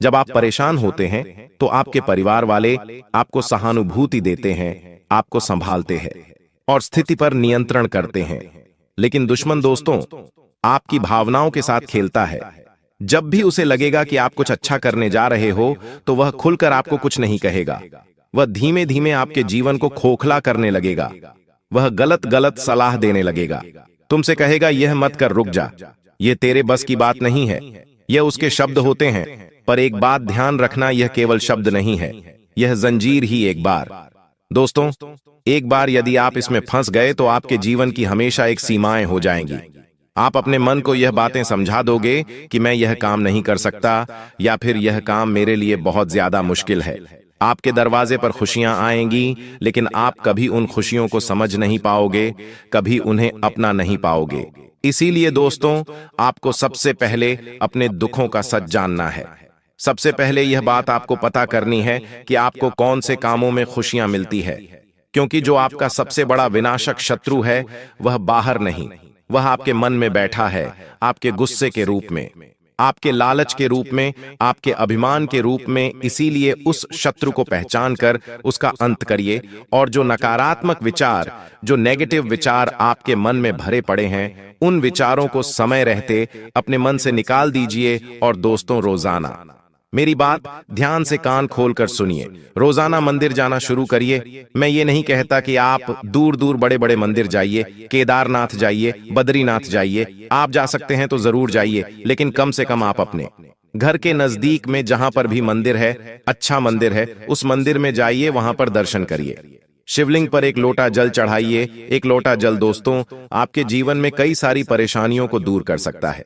जब आप परेशान होते हैं तो आपके परिवार वाले आपको सहानुभूति देते हैं, आपको संभालते हैं और स्थिति पर नियंत्रण करते हैं। लेकिन दुश्मन दोस्तों आपकी भावनाओं के साथ खेलता है। जब भी उसे लगेगा कि आप कुछ अच्छा करने जा रहे हो तो वह खुलकर आपको कुछ नहीं कहेगा। वह धीमे धीमे आपके जीवन को खोखला करने लगेगा। वह गलत गलत सलाह देने लगेगा। तुमसे कहेगा यह मत कर, रुक जा, यह तेरे बस की बात नहीं है। यह उसके शब्द होते हैं, पर एक बात ध्यान रखना, यह केवल शब्द नहीं है, यह जंजीर ही। एक बार दोस्तों, एक बार यदि आप इसमें फंस गए तो आपके जीवन की हमेशा एक सीमाएं हो जाएंगी। आप अपने मन को यह बातें समझा दोगे कि मैं यह काम नहीं कर सकता, या फिर यह काम मेरे लिए बहुत ज्यादा मुश्किल है। आपके दरवाजे पर खुशियां आएंगी, लेकिन आप कभी उन खुशियों को समझ नहीं पाओगे, कभी उन्हें अपना नहीं पाओगे। इसीलिए दोस्तों आपको सबसे पहले अपने दुखों का सच जानना है। सबसे पहले यह बात आपको पता करनी है कि आपको कौन से कामों में खुशियां मिलती है, क्योंकि जो आपका सबसे बड़ा विनाशक शत्रु है वह बाहर नहीं, वह आपके मन में बैठा है, आपके गुस्से के रूप में। आपके लालच के रूप में, आपके अभिमान के रूप में। इसीलिए उस शत्रु को पहचान कर उसका अंत करिए, और जो नकारात्मक विचार, जो नेगेटिव विचार आपके मन में भरे पड़े हैं, उन विचारों को समय रहते अपने मन से निकाल दीजिए। और दोस्तों, रोजाना मेरी बात ध्यान से कान खोलकर सुनिए, रोजाना मंदिर जाना शुरू करिए। मैं ये नहीं कहता कि आप दूर दूर बड़े बड़े मंदिर जाइए, केदारनाथ जाइए, बद्रीनाथ जाइए। आप जा सकते हैं तो जरूर जाइए, लेकिन कम से कम आप अपने घर के नजदीक में जहां पर भी मंदिर है, अच्छा मंदिर है, उस मंदिर में जाइए, वहां पर दर्शन करिए। शिवलिंग पर एक लोटा जल चढ़ाइए। एक लोटा जल दोस्तों आपके जीवन में कई सारी परेशानियों को दूर कर सकता है।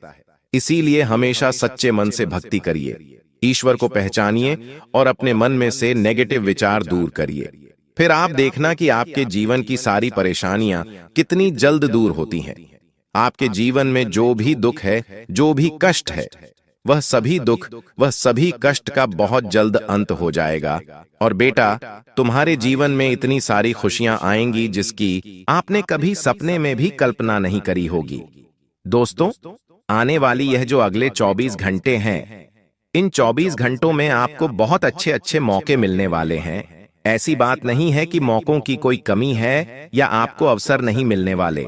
इसीलिए हमेशा सच्चे मन से भक्ति करिए, ईश्वर को पहचानिए और अपने मन में से नेगेटिव विचार दूर करिए। फिर आप देखना कि आपके जीवन की सारी परेशानियां कितनी जल्द दूर होती हैं। आपके जीवन में जो भी दुख है, जो भी कष्ट है, वह सभी दुख, वह सभी कष्ट का बहुत जल्द अंत हो जाएगा। और बेटा, तुम्हारे जीवन में इतनी सारी खुशियां आएंगी जिसकी आपने कभी सपने में भी कल्पना नहीं करी होगी। दोस्तों, आने वाली यह जो अगले 24 घंटे हैं, इन 24 घंटों में आपको बहुत अच्छे अच्छे मौके मिलने वाले हैं। ऐसी बात नहीं है कि मौकों की कोई कमी है या आपको अवसर नहीं मिलने वाले।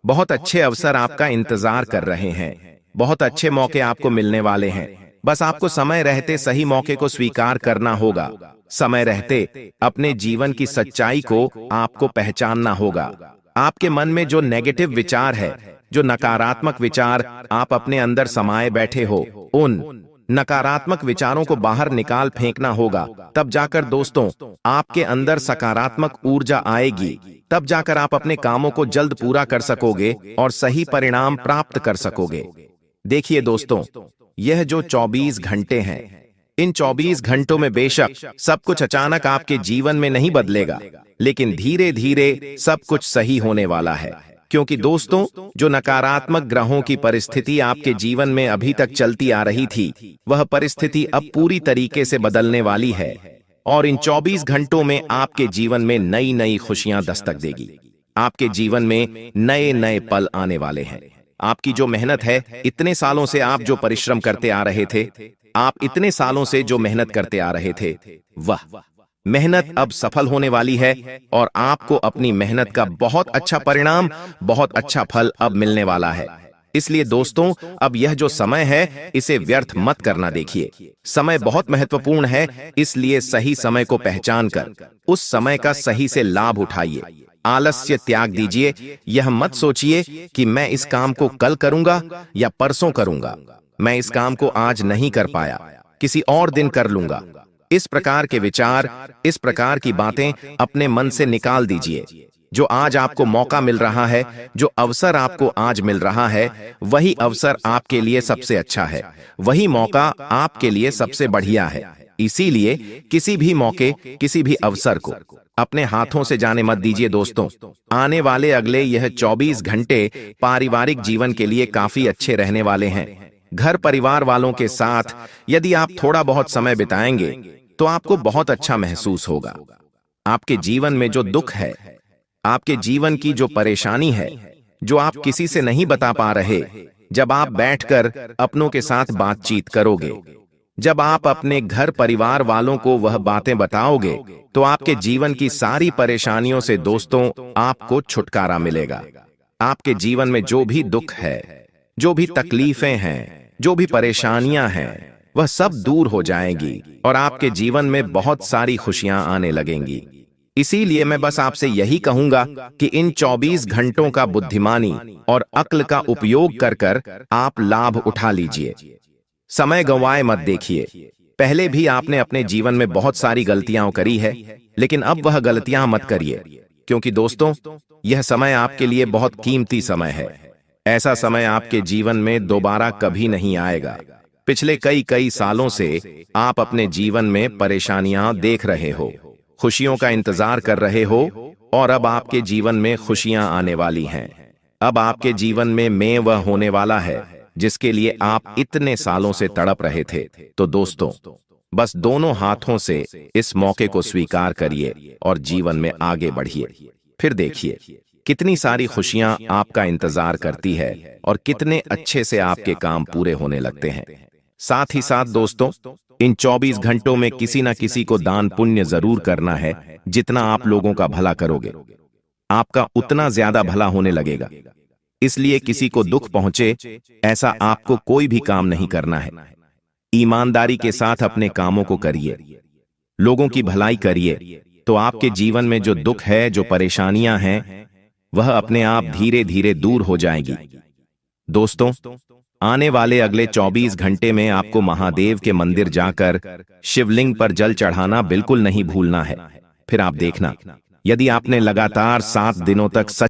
बहुत अच्छे अवसर आपका इंतजार कर रहे हैं, बहुत अच्छे मौके आपको मिलने वाले हैं। बस आपको समय रहते सही मौके को स्वीकार करना होगा। समय रहते अपने जीवन की सच्चाई को आपको पहचानना होगा। आपके मन में जो नेगेटिव विचार है, जो नकारात्मक विचार आप अपने अंदर समाये बैठे हो, उन नकारात्मक विचारों को बाहर निकाल फेंकना होगा। तब जाकर दोस्तों आपके अंदर सकारात्मक ऊर्जा आएगी। तब जाकर आप अपने कामों को जल्द पूरा कर सकोगे और सही परिणाम प्राप्त कर सकोगे। देखिए दोस्तों, यह जो 24 घंटे हैं, इन 24 घंटों में बेशक सब कुछ अचानक आपके जीवन में नहीं बदलेगा, लेकिन धीरे धीरे सब कुछ सही होने वाला है। क्योंकि दोस्तों, जो नकारात्मक ग्रहों की परिस्थिति आपके जीवन में अभी तक चलती आ रही थी, वह परिस्थिति अब पूरी तरीके से बदलने वाली है। और इन 24 घंटों में आपके जीवन में नई नई खुशियां दस्तक देगी। आपके जीवन में नए नए पल आने वाले हैं। आपकी जो मेहनत है, इतने सालों से आप जो परिश्रम करते आ रहे थे, आप इतने सालों से जो मेहनत करते आ रहे थे, वह मेहनत अब सफल होने वाली है। और आपको अपनी मेहनत का बहुत अच्छा परिणाम, बहुत अच्छा फल अब मिलने वाला है। इसलिए दोस्तों, अब यह जो समय है, इसे व्यर्थ मत करना। देखिए, समय बहुत महत्वपूर्ण है, इसलिए सही समय को पहचान कर उस समय का सही से लाभ उठाइए। आलस्य त्याग दीजिए। यह मत सोचिए कि मैं इस काम को कल करूंगा या परसों करूंगा, मैं इस काम को आज नहीं कर पाया, किसी और दिन कर लूंगा। इस प्रकार के विचार, इस प्रकार की बातें अपने मन से निकाल दीजिए। जो आज आपको मौका मिल रहा है, जो अवसर आपको आज मिल रहा है, वही अवसर आपके लिए सबसे अच्छा है, वही मौका आपके लिए सबसे बढ़िया है। इसीलिए किसी भी मौके, किसी भी अवसर को अपने हाथों से जाने मत दीजिए। दोस्तों, आने वाले अगले यह 24 घंटे पारिवारिक जीवन के लिए काफी अच्छे रहने वाले हैं। घर परिवार वालों के साथ यदि आप थोड़ा बहुत समय बिताएंगे तो आपको बहुत अच्छा महसूस होगा। आपके जीवन में जो दुख है, आपके जीवन की जो परेशानी है, जो आप किसी से नहीं बता पा रहे, जब आप बैठकर अपनों के साथ बातचीत करोगे, जब आप अपने घर परिवार वालों को वह बातें बताओगे, तो आपके जीवन की सारी परेशानियों से दोस्तों आपको छुटकारा मिलेगा। आपके जीवन में जो भी दुख है, जो भी तकलीफें हैं, जो भी परेशानियां हैं, वह सब दूर हो जाएंगी और आपके जीवन में बहुत सारी खुशियां आने लगेंगी। इसीलिए मैं बस आपसे यही कहूंगा कि इन 24 घंटों का बुद्धिमानी और अक्ल का उपयोग कर कर आप लाभ उठा लीजिए। समय गंवाए मत देखिए। पहले भी आपने अपने जीवन में बहुत सारी गलतियां करी है, लेकिन अब वह गलतियां मत करिए, क्योंकि दोस्तों यह समय आपके लिए बहुत कीमती समय है। ऐसा समय आपके जीवन में दोबारा कभी नहीं आएगा। पिछले कई सालों से आप अपने जीवन में परेशानियां देख रहे हो, खुशियों का इंतजार कर रहे हो, और अब आपके जीवन में खुशियां आने वाली हैं। अब आपके जीवन में वह होने वाला है जिसके लिए आप इतने सालों से तड़प रहे थे। तो दोस्तों, बस दोनों हाथों से इस मौके को स्वीकार करिए और जीवन में आगे बढ़िए। फिर देखिए कितनी सारी खुशियां आपका इंतजार करती है और कितने अच्छे से आपके काम पूरे होने लगते हैं। साथ ही साथ दोस्तों, इन 24 घंटों में किसी न किसी को दान पुण्य जरूर करना है। जितना आप लोगों का भला करोगे, आपका उतना ज्यादा भला होने लगेगा। इसलिए किसी को दुख पहुंचे ऐसा आपको कोई भी काम नहीं करना है। ईमानदारी के साथ अपने कामों को करिए, लोगों की भलाई करिए, तो आपके जीवन में जो दुख है, जो परेशानियां हैं, वह अपने आप धीरे धीरे दूर हो जाएगी। दोस्तों, आने वाले अगले 24 घंटे में आपको महादेव के मंदिर जाकर शिवलिंग पर जल चढ़ाना बिल्कुल नहीं भूलना है। फिर आप देखना, यदि आपने लगातार 7 दिनों तक